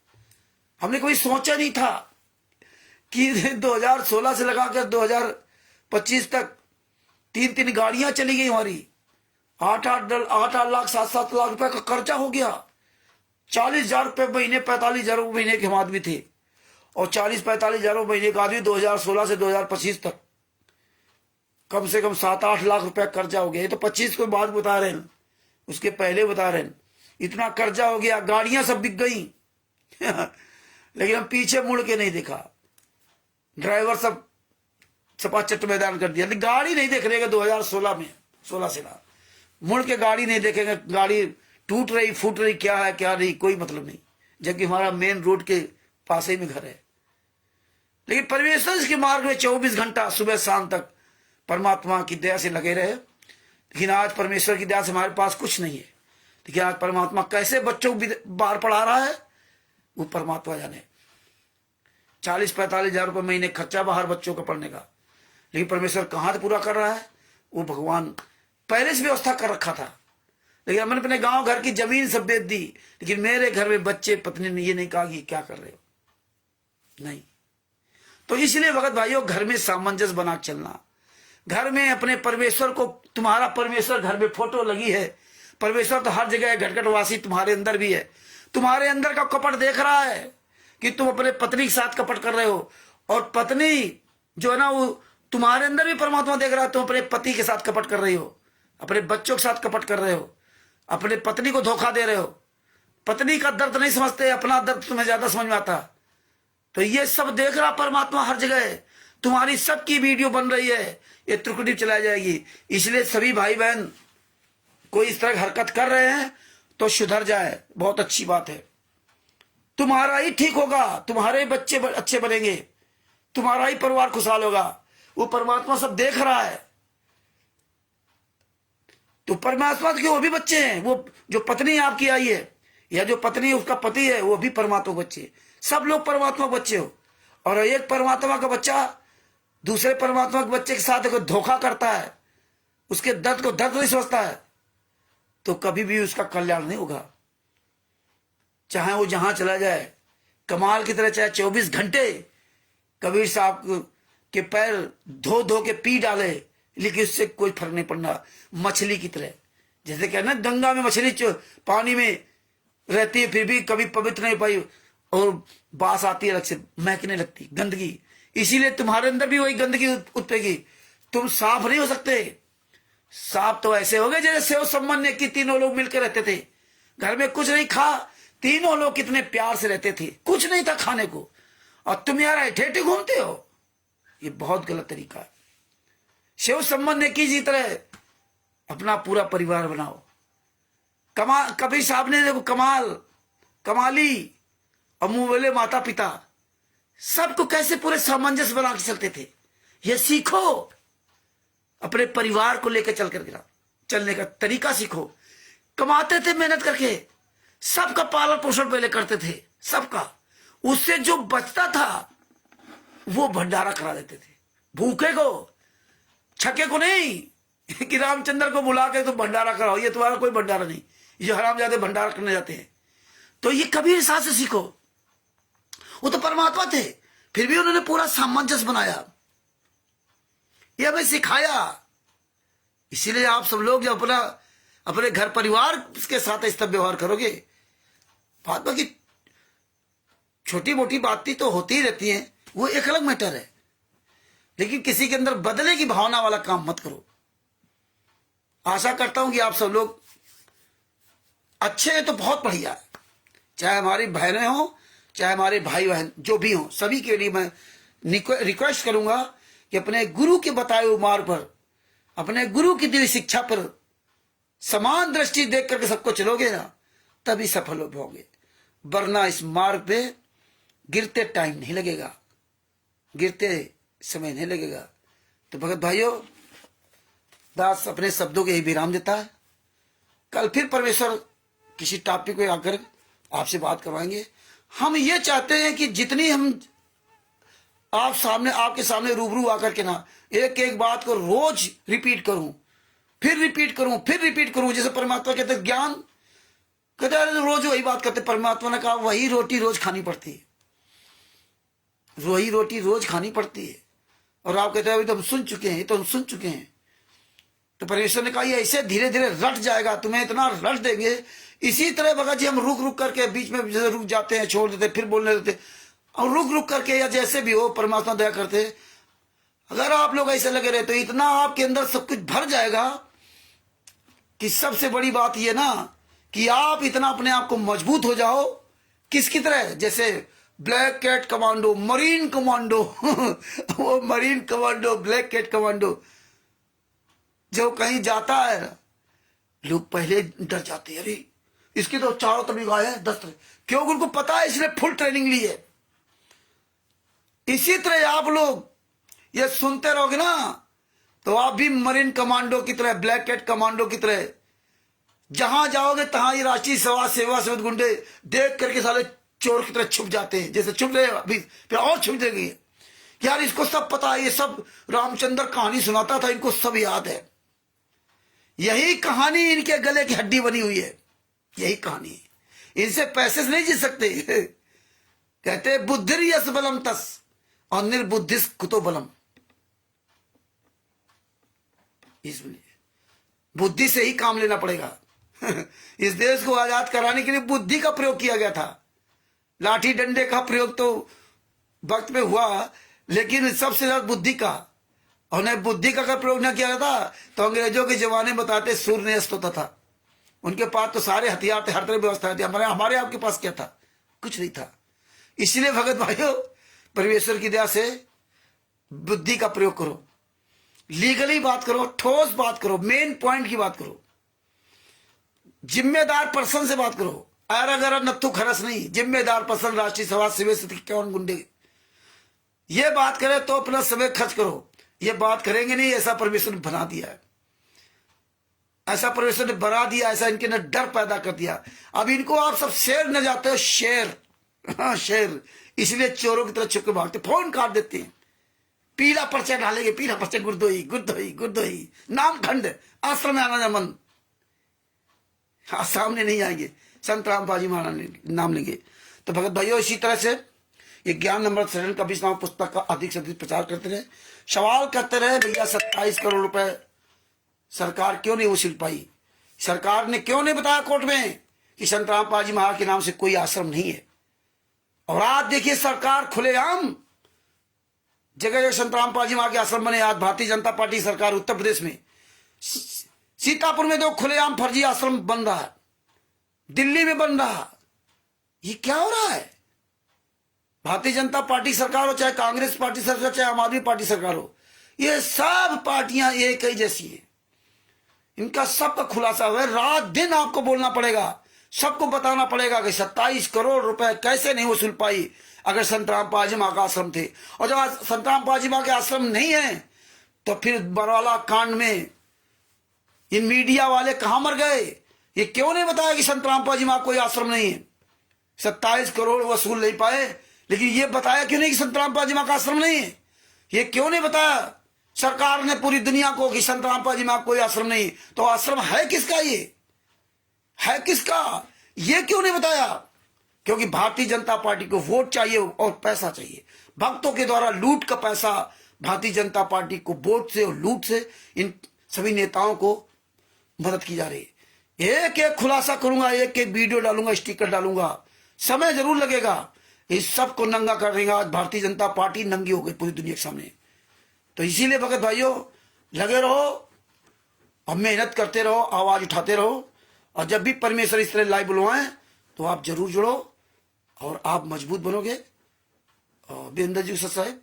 हमने कभी सोचा नहीं था कि 2016 से लगाकर 2025 तक 3-3 गाड़ियां चली गई हमारी। 8-8 लाख 7-7 लाख रुपए का कर्जा हो गया। 40,000 रुपये महीने, 45,000 रुपये महीने के हम आदमी थे, और 40-45,000 रुपये महीने का आदमी 2016 से 2025 तक कम से कम 7-8 लाख रुपए कर्जा हो गया। ये तो 25 को बाद बता रहे हैं, उसके पहले बता रहे हैं। इतना कर्जा हो गया, गाड़ियां सब बिक गई लेकिन हम पीछे मुड़ के नहीं देखा। ड्राइवर सब चपाचट मैदान कर दिया। गाड़ी नहीं देख रहे 2016 में, 16 से ना मुड़ के गाड़ी नहीं देखेंगे। गाड़ी टूट रही फूट रही, क्या है क्या नहीं, कोई मतलब नहीं, जबकि हमारा मेन रोड के पास ही में घर है। लेकिन परमेश्वर के मार्ग में 24 घंटा सुबह शाम तक परमात्मा की दया से लगे रहे। लेकिन आज परमेश्वर की दया से हमारे पास कुछ नहीं है। लेकिन आज परमात्मा कैसे बच्चों को बाहर पढ़ा रहा है, वो परमात्मा जाने। 40-45,000 रुपये महीने खर्चा बाहर बच्चों का पढ़ने का, लेकिन परमेश्वर कहाँ से पूरा कर रहा है? वो भगवान पहले से व्यवस्था कर रखा था। लेकिन हमने अपने गांव घर की जमीन सब बेच दी। लेकिन मेरे घर में बच्चे पत्नी ने ये नहीं कहा कि क्या कर रहे हो, नहीं। तो इसलिए भगत भाइयों, घर में सामंजस्य बना चलना। घर में अपने परमेश्वर को, तुम्हारा परमेश्वर घर में फोटो लगी है। परमेश्वर तो हर जगह है, घटघटवासी तुम्हारे अंदर भी है। तुम्हारे अंदर का कपट देख रहा है कि तुम अपने पत्नी के साथ कपट कर रहे हो, और पत्नी जो है ना, वो तुम्हारे अंदर भी परमात्मा देख रहा है। तुम अपने पति के साथ कपट कर रही हो, अपने बच्चों के साथ कपट कर रहे हो, अपने पत्नी को धोखा दे रहे हो। पत्नी का दर्द नहीं समझते, अपना दर्द तुम्हें ज्यादा समझ में आता। तो ये सब देख रहा परमात्मा हर जगह है। तुम्हारी सबकी वीडियो बन रही है, ये त्रुटि चलाई जाएगी। इसलिए सभी भाई बहन कोई इस तरह हरकत कर रहे हैं तो सुधर जाए, बहुत अच्छी बात है। तुम्हारा ही ठीक होगा, तुम्हारे बच्चे अच्छे बनेंगे, तुम्हारा ही परिवार खुशहाल होगा। वो परमात्मा सब देख रहा है। तो परमात्मा के वो भी बच्चे हैं। वो जो पत्नी आपकी आई है, या जो पत्नी उसका पति है, वो भी परमात्मा बच्चे। सब लोग परमात्मा बच्चे हो। और एक परमात्मा का बच्चा दूसरे परमात्मा के बच्चे के साथ अगर धोखा करता है, उसके दर्द को दर्द नहीं समझता है, तो कभी भी उसका कल्याण नहीं होगा। चाहे वो जहां चला जाए, कमाल की तरह, चाहे 24 घंटे कबीर साहब के पैर धो धो के पी डाले, लेकिन उससे कोई फर्क नहीं पड़ना। मछली की तरह, जैसे क्या ना, गंगा में मछली पानी में रहती है, फिर भी कभी पवित्र नहीं पाई, और बास आती है अलग से, महकने लगती गंदगी। इसीलिए तुम्हारे अंदर भी वही गंदगी उत्पेगी। तुम साफ नहीं हो सकते। साफ तो ऐसे हो गए जैसे सेव सम्मान की तीनों लोग मिलकर रहते थे। घर में कुछ नहीं खा, तीनों लोग कितने प्यार से रहते थे, कुछ नहीं था खाने को, और तुम यार ठेठे घूमते हो। ये बहुत गलत तरीका है। शिव संबंध की जी तरह अपना पूरा परिवार बनाओ। कबीर साहब ने देखो, कमाली और मुंह बोले माता पिता, सबको कैसे पूरे सामंजस्य बना के चलते थे। ये सीखो, अपने परिवार को लेकर चलने का तरीका सीखो। कमाते थे मेहनत करके, सबका पालन पोषण पहले करते थे, सबका। उससे जो बचता था वो भंडारा करा देते थे। भूखे को, छके को नहीं, कि रामचंद्र को बुला के तो भंडारा कराओ, ये तुम्हारा कोई भंडारा नहीं, ये जो हरामजादे भंडारा करने जाते हैं। तो ये कबीर साहब से सीखो, वो तो परमात्मा थे, फिर भी उन्होंने पूरा सामंजस्य बनाया, ये हमें सिखाया। इसीलिए आप सब लोग जब अपने घर परिवार के साथ इस तरह व्यवहार करोगे, बात बाकी छोटी मोटी बातें तो होती ही रहती हैं, वो एक अलग मैटर है, लेकिन किसी के अंदर बदले की भावना वाला काम मत करो। आशा करता हूं कि आप सब लोग अच्छे हैं तो बहुत बढ़िया है, चाहे हमारी बहनें हो चाहे हमारे भाई बहन जो भी हो, सभी के लिए मैं रिक्वेस्ट करूंगा कि अपने गुरु के बताए हुए मार्ग पर, अपने गुरु की दी शिक्षा पर समान दृष्टि देख करके सबको चलोगे ना, तभी सफल हो पाओगे, वरना इस मार्ग पे गिरते टाइम नहीं लगेगा, गिरते समय नहीं लगेगा। तो भगत भाइयों, दास अपने शब्दों के ही विराम देता है। कल फिर परमेश्वर किसी टॉपिक पे आकर आपसे बात करवाएंगे। हम ये चाहते हैं कि जितनी हम आपके सामने रूबरू आकर के ना एक एक बात को रोज रिपीट करूं, फिर रिपीट करूं, फिर रिपीट करूं। जैसे परमात्मा कहते ज्ञान, कहते रोज वही बात करते। परमात्मा ने कहा वही रोटी रोज खानी पड़ती है, वही रोटी रोज खानी पड़ती है। और आप कहते हैं अभी तो हम सुन चुके हैं, तो हम सुन चुके हैं। तो परमेश्वर ने कहा ये ऐसे धीरे धीरे रट जाएगा, तुम्हें इतना रट देंगे। इसी तरह भगत जी हम रुक रुक करके बीच में जैसे रुक जाते हैं, छोड़ देते, फिर बोलने देते, और रुक रुक करके या जैसे भी हो परमात्मा दया करते। अगर आप लोग ऐसे लगे रहे तो इतना आपके अंदर सब कुछ भर जाएगा कि सबसे बड़ी बात ये ना कि आप इतना अपने आप को मजबूत हो जाओ। किसकी तरह? जैसे black cat commando, marine commando वो marine commando, black cat commando जो कहीं जाता है लोग पहले डर जाते हैं, अरे इसकी तो चारों तरफ निगाह है, 10 तरह, क्यों? उनको पता है, इसलिए फुल ट्रेनिंग ली है। इसी तरह आप लोग ये सुनते रहोगे ना तो आप भी मरीन कमांडो की तरह, ब्लैक कैट कमांडो की तरह जहां जाओगे तहां ये राष्ट्रीय सेवा समिति गुंडे देख करके साले चोर की तरह छुप जाते हैं। जैसे छुप रहे अभी फिर और छुप जाएंगे, यार इसको सब पता है, ये सब रामचंद्र कहानी सुनाता था, इनको सब याद है। यही कहानी इनके गले की हड्डी बनी हुई है, यही कहानी। इनसे पैसे से नहीं जी सकते। कहते बुद्धिर यस बलम तस और निर्बुद्धिस कुतो बलम। इसलिए बुद्धि से ही काम लेना पड़ेगा। इस देश को आजाद कराने के लिए बुद्धि का प्रयोग किया गया था। लाठी डंडे का प्रयोग तो वक्त में हुआ, लेकिन सबसे ज्यादा बुद्धि का। उन्हें बुद्धि का अगर प्रयोग न किया जाता तो अंग्रेजों के जमाने बताते सूर्य अस्त होता था। उनके पास तो सारे हथियार थे, हर तरह व्यवस्था थी। हमारे आपके पास क्या था? कुछ नहीं था। इसलिए भगत भाइयों, परमेश्वर की दया से बुद्धि का प्रयोग करो, लीगली बात करो, ठोस बात करो, मेन पॉइंट की बात करो, जिम्मेदार पर्सन से बात करो। अगर नत्थु खरस नहीं, जिम्मेदार पर्सन, राष्ट्रीय सभा शिविर कौन गुंडे, ये बात करे तो अपना समय खर्च करो। ये बात करेंगे नहीं, ऐसा परमेश्वर ने बना दिया है, ऐसा परमेश्वर ने बना दिया, ऐसा इनके अंदर डर पैदा कर दिया। अब इनको आप सब शेर न जाते हो, शेर, हाँ शेर। इसलिए चोरों की तरह छुप के भागते, फोन काट देते हैं, पीला पर्चा डालेंगे, पीला पर्चा, गुरदोही गुरदोही गुरदोही, नाम खंड, आश्रम में आना मन, हाँ सामने नहीं आएंगे, संत रामपाल जी महाराज नाम लेंगे। तो भगत भाइयों, इसी तरह से ये ज्ञान अमृत शरण का 20 नाम पुस्तक का अधिक से अधिक प्रचार करते रहे। सवाल करते रहे भैया 27 करोड़ रुपए सरकार क्यों नहीं वसूल पाई? सरकार ने क्यों नहीं बताया कोर्ट में कि संत रामपाल जी महाराज के नाम से कोई आश्रम नहीं है? और आज देखिए सरकार खुलेआम जगह जगह संत रामपाल जी महाराज के आश्रम बने। आज भारतीय जनता पार्टी सरकार उत्तर प्रदेश में सीतापुर में जो खुलेआम फर्जी आश्रम बन रहा है, दिल्ली में बन रहा, ये क्या हो रहा है? भारतीय जनता पार्टी सरकार हो, चाहे कांग्रेस पार्टी सरकार, चाहे आम आदमी पार्टी सरकार हो, ये सब पार्टियां एक ही जैसी हैं। इनका सबका खुलासा हुआ है। रात दिन आपको बोलना पड़ेगा, सबको बताना पड़ेगा कि 27 करोड़ रुपए कैसे नहीं वसूल पाई अगर संत रामपाल जी महाराज का आश्रम थे। और जब आज संत रामपाल जी महाराज के आश्रम नहीं है तो फिर बरवाला कांड में इन मीडिया वाले कहां मर गए? ये क्यों नहीं बताया कि संत रामपाल जी महाराज कोई आश्रम नहीं है? 27 करोड़ वसूल नहीं पाए, लेकिन ये बताया क्यों नहीं कि संत रामपाल जी महाराज का आश्रम नहीं है? ये क्यों नहीं बताया सरकार ने पूरी दुनिया को कि संत रामपाल जी में कोई आश्रम नहीं, तो आश्रम है किसका, ये है किसका, ये क्यों नहीं बताया? क्योंकि भारतीय जनता पार्टी को वोट चाहिए और पैसा चाहिए। भक्तों के द्वारा लूट का पैसा भारतीय जनता पार्टी को वोट से और लूट से इन सभी नेताओं को मदद की जा रही है। एक एक खुलासा करूंगा, एक एक वीडियो डालूंगा, स्टिकर डालूंगा, समय जरूर लगेगा। इस सब को नंगा कर देगा। आज भारतीय जनता पार्टी नंगी हो गई पूरी दुनिया के सामने। तो इसीलिए भगत भाइयों लगे रहो और मेहनत करते रहो, आवाज उठाते रहो, और जब भी परमेश्वर इस तरह लाइव बुलवाएं तो आप जरूर जुड़ो और आप मजबूत बनोगे। और वीरेंद्र जी को सत साहेब,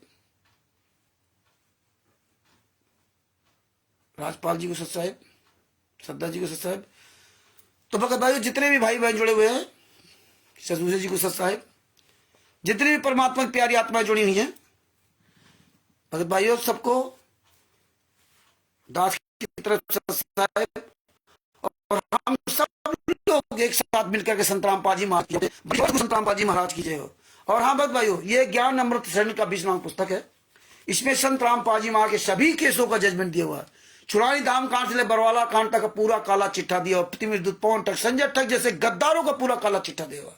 राजपाल जी को सत साहेब, श्रद्धा जी को सत साहेब। तो भगत भाइयों जितने भी भाई बहन जुड़े हुए हैं, सजूसे जी को सत साहेब, जितनी भी परमात्मा की प्यारी आत्माएं जुड़ी हुई हैं, भगत भाइयों सबको दास की तरफ सत साहेब। और हम सब लोग एक साथ मिलकर के संत रामपाल जी महाराज की जय हो। और हाँ भगत भाइयों, ये ज्ञान अमृत शरण का 20 नाम पुस्तक है। इसमें संत रामपाल जी महाराज के सभी केसों का जजमेंट दिया हुआ है। चुरानी धाम कांड से ले बरवाला कांड तक का पूरा काला चिट्ठा दिया, और प्रतिमृत पवन तक संजय तक जैसे गद्दारों का पूरा काला चिट्ठा दिया हुआ।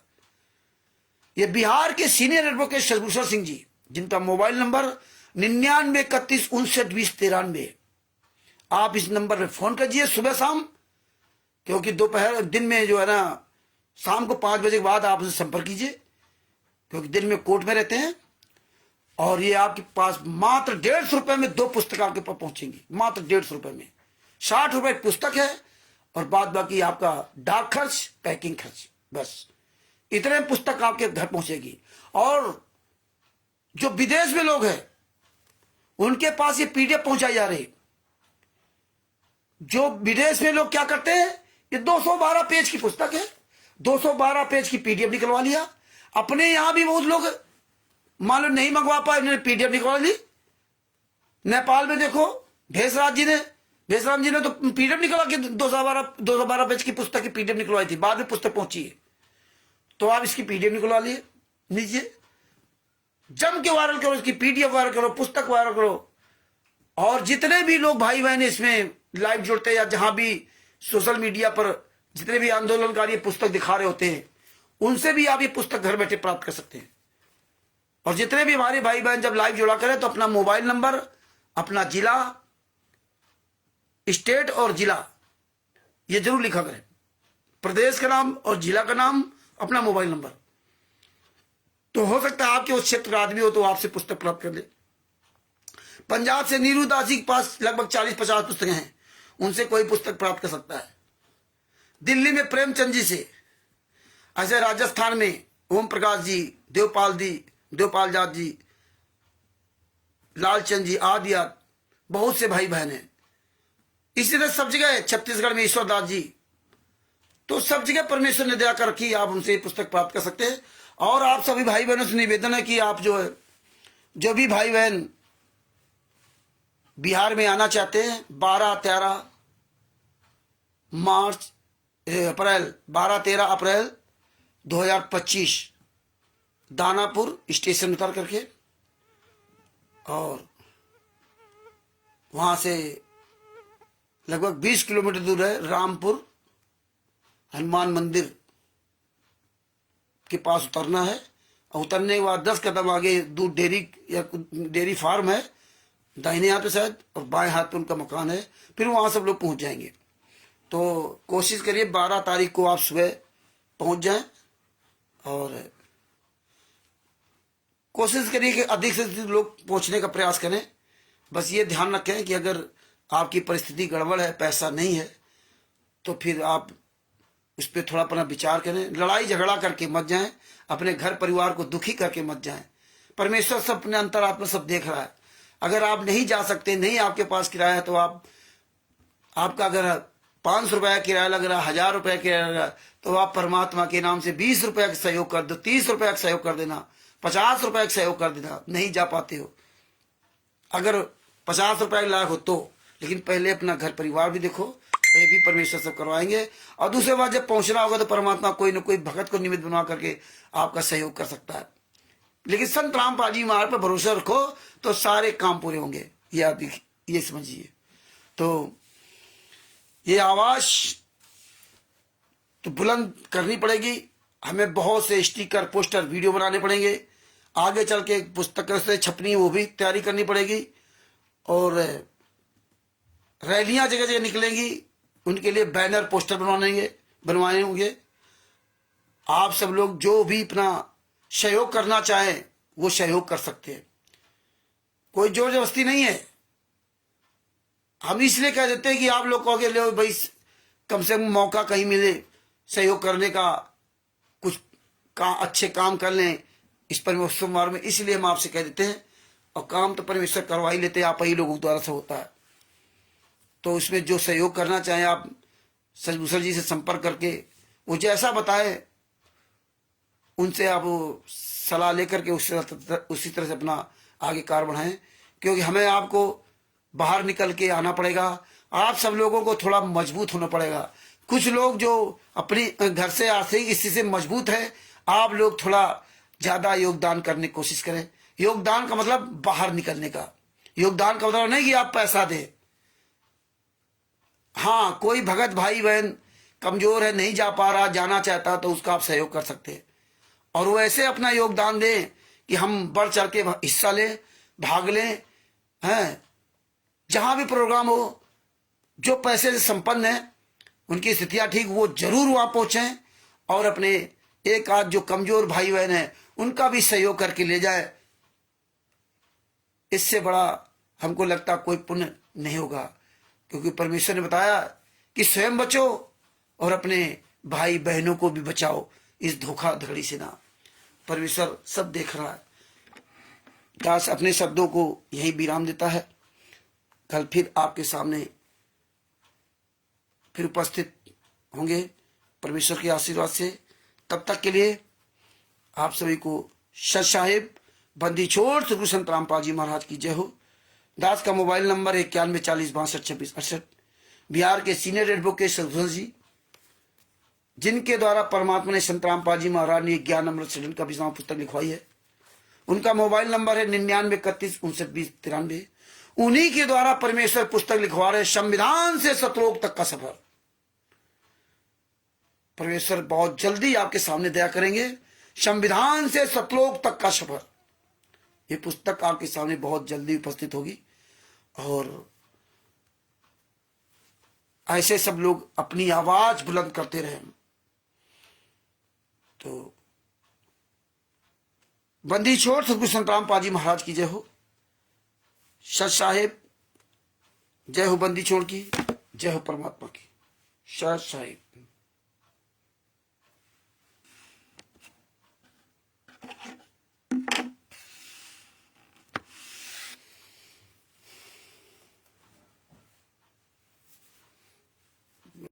ये बिहार के सीनियर एडवोकेट शशभूषण सिंह जी, जिनका मोबाइल नंबर 9931592093। आप इस नंबर पे फोन कीजिए सुबह शाम, क्योंकि दोपहर दिन में जो है ना, शाम को 5 बजे के बाद आप उनसे संपर्क कीजिए, क्योंकि दिन में कोर्ट में रहते हैं। और ये आपके पास मात्र 150 रुपए में 2 पुस्तक आपके पास पहुंचेंगी, मात्र 150 रुपए में। 60 रुपए पुस्तक है और बाद बाकी आपका डाक खर्च, पैकिंग खर्च, बस इतने में पुस्तक आपके घर पहुंचेगी। और जो विदेश में लोग हैं उनके पास ये पीडीएफ पहुंचाई जा रही। जो विदेश में लोग क्या करते हैं, ये 212 पेज की पुस्तक है, 212 पेज की पीडीएफ निकलवा लिया। अपने यहां भी बहुत लोग मान लो नहीं मंगवा पाए, उन्होंने पीडीएफ निकलवा ली। नेपाल में देखो भेषराम जी ने तो पीडीएफ निकलवा के 212 पेज की पुस्तक की पीडीएफ निकलवाई थी, बाद में पुस्तक पहुंची है। तो आप इसकी पीडीएफ निकलवा लिए, लीजिए, जम के वायरल करो, इसकी पीडीएफ वायरल करो, पुस्तक वायरल करो। और जितने भी लोग भाई बहन इसमें लाइव जुड़ते हैं या जहां भी सोशल मीडिया पर जितने भी आंदोलनकारी पुस्तक दिखा रहे होते हैं, उनसे भी आप ये पुस्तक घर बैठे प्राप्त कर सकते हैं। और जितने भी हमारे भाई बहन जब लाइव जुड़ा करें तो अपना मोबाइल नंबर, अपना जिला, स्टेट और जिला ये जरूर लिखा करें, प्रदेश का नाम और जिला का नाम, अपना मोबाइल नंबर। तो हो सकता है आपके उस क्षेत्र का आदमी हो तो आपसे पुस्तक प्राप्त कर ले। पंजाब से नीरू दास जी के पास लगभग 40-50 पुस्तकें हैं, उनसे कोई पुस्तक प्राप्त कर सकता है। दिल्ली में प्रेमचंद जी से, ऐसे राजस्थान में ओम प्रकाश जी, देवपाल जाट जी, लालचंद जी आदि बहुत से भाई बहन हैं। इसी तरह सब जगह छत्तीसगढ़ में ईश्वर दास जी। तो सब जगह परमेश्वर ने दया कर रखी, आप उनसे पुस्तक प्राप्त कर सकते हैं। और आप सभी भाई बहनों से निवेदन है कि आप जो भी भाई बहन बिहार में आना चाहते हैं, 12-13 अप्रैल 2025 दानापुर स्टेशन उतर करके, और वहां से लगभग 20 किलोमीटर दूर है रामपुर हनुमान मंदिर के पास उतरना है। और उतरने के बाद 10 कदम आगे दूध डेयरी फार्म है, दाहिने हाथ पे शायद और बाएं हाथ पे उनका मकान है। फिर वहां सब लोग पहुंच जाएंगे। तो कोशिश करिए 12 तारीख को आप सुबह पहुंच जाएं, और कोशिश करिए कि अधिक से अधिक लोग पहुंचने का प्रयास करें। बस ये ध्यान रखें कि अगर आपकी परिस्थिति गड़बड़ है, पैसा नहीं है, तो फिर आप उस पर थोड़ा अपना विचार करें। लड़ाई झगड़ा करके मत जाएं, अपने घर परिवार को दुखी करके मत जाएं। परमेश्वर सब अपने अंतरात्मा सब देख रहा है। अगर आप नहीं जा सकते, नहीं आपके पास किराया है, तो आपका अगर 500 रुपया किराया लग रहा है, 1000 रुपया किराया लग रहा है, तो आप परमात्मा के नाम से 20 रुपया का सहयोग कर दो, 30 रुपया का सहयोग कर देना, 50 रुपया का सहयोग कर देना। नहीं जा पाते हो, अगर 50 रुपया लायक हो तो, लेकिन पहले अपना घर परिवार भी देखो, तो ये भी परमेश्वर सब करवाएंगे। और दूसरे बात, जब पहुंचना होगा तो परमात्मा कोई न कोई भगत को निमित्त बना करके आपका सहयोग कर सकता है। लेकिन संत रामपाल जी महाराज पर भरोसा रखो तो सारे काम पूरे होंगे। ये आप ये समझिए। तो ये आवाज तो बुलंद करनी पड़ेगी, हमें बहुत से स्टिकर, पोस्टर, वीडियो बनाने पड़ेंगे। आगे चल के पुस्तक से छपनी, वो भी तैयारी करनी पड़ेगी। और रैलियां जगह जगह निकलेंगी, उनके लिए बैनर, पोस्टर बनवाने होंगे। आप सब लोग जो भी अपना सहयोग करना चाहें वो सहयोग कर सकते हैं, कोई जोर जबरदस्ती नहीं है। हम इसलिए कह देते हैं कि आप लोग कहोगे ले भाई कम से कम मौका कहीं मिले सहयोग करने का, कुछ अच्छे काम कर लें इस परमेश्वर में, इसलिए हम आपसे कह देते हैं। और काम तो परमेश्वर करवा ही लेते हैं, आप ही लोगों द्वारा से होता है। तो इसमें जो सहयोग करना चाहें आप सचभूषण जी से संपर्क करके वो जैसा बताए उनसे आप सलाह लेकर के उसी तरह से अपना आगे कार्य बढ़ाएं। क्योंकि हमें आपको बाहर निकल के आना पड़ेगा, आप सब लोगों को थोड़ा मजबूत होना पड़ेगा। कुछ लोग जो अपनी घर से आर्थिक स्थिति से मजबूत है, आप लोग थोड़ा ज्यादा योगदान करने की कोशिश करें। योगदान का मतलब बाहर निकलने का, योगदान का मतलब नहीं कि आप पैसा दें। हाँ, कोई भगत भाई बहन कमजोर है, नहीं जा पा रहा, जाना चाहता, तो उसका आप सहयोग कर सकते हैं। और वो ऐसे अपना योगदान दें कि हम बढ़ चढ़ के हिस्सा लें, भाग लें। हैं, जहां भी प्रोग्राम हो, जो पैसे से संपन्न है, उनकी स्थितियां ठीक, वो जरूर वहां पहुंचे और अपने एक आध जो कमजोर भाई बहन है उनका भी सहयोग करके ले जाए। इससे बड़ा हमको लगता कोई पुण्य नहीं होगा। क्योंकि परमेश्वर ने बताया कि स्वयं बचो और अपने भाई बहनों को भी बचाओ इस धोखाधड़ी से ना। परमेश्वर सब देख रहा है। दास अपने शब्दों को यही विराम देता है। कल फिर आपके सामने फिर उपस्थित होंगे परमेश्वर के आशीर्वाद से। तब तक के लिए आप सभी को सत साहिब बंदी छोड़ श्री गुरु संत रामपाल जी महाराज की जय हो। दास का मोबाइल नंबर 9140622668। बिहार के सीनियर रेड बुक के सदस्य जी, जिनके द्वारा परमात्मा ने संत रामपाल जी महाराज ने ज्ञान अमृत सृजन का विश्राम पुस्तक लिखवाई है, उनका मोबाइल नंबर है 9931592093। उन्हीं के द्वारा परमेश्वर पुस्तक लिखवा रहे संविधान से सतलोक तक का सफर। परमेश्वर बहुत जल्दी आपके सामने दया करेंगे। संविधान से सतलोक तक का सफर, ये पुस्तक आपके सामने बहुत जल्दी उपस्थित होगी। और ऐसे सब लोग अपनी आवाज बुलंद करते रहे। तो बंदी छोड़ सतगुरु संत रामपाल जी महाराज की जय हो। सत साहिब जय हो, बंदी छोड़ की जय हो, परमात्मा की सत साहिब।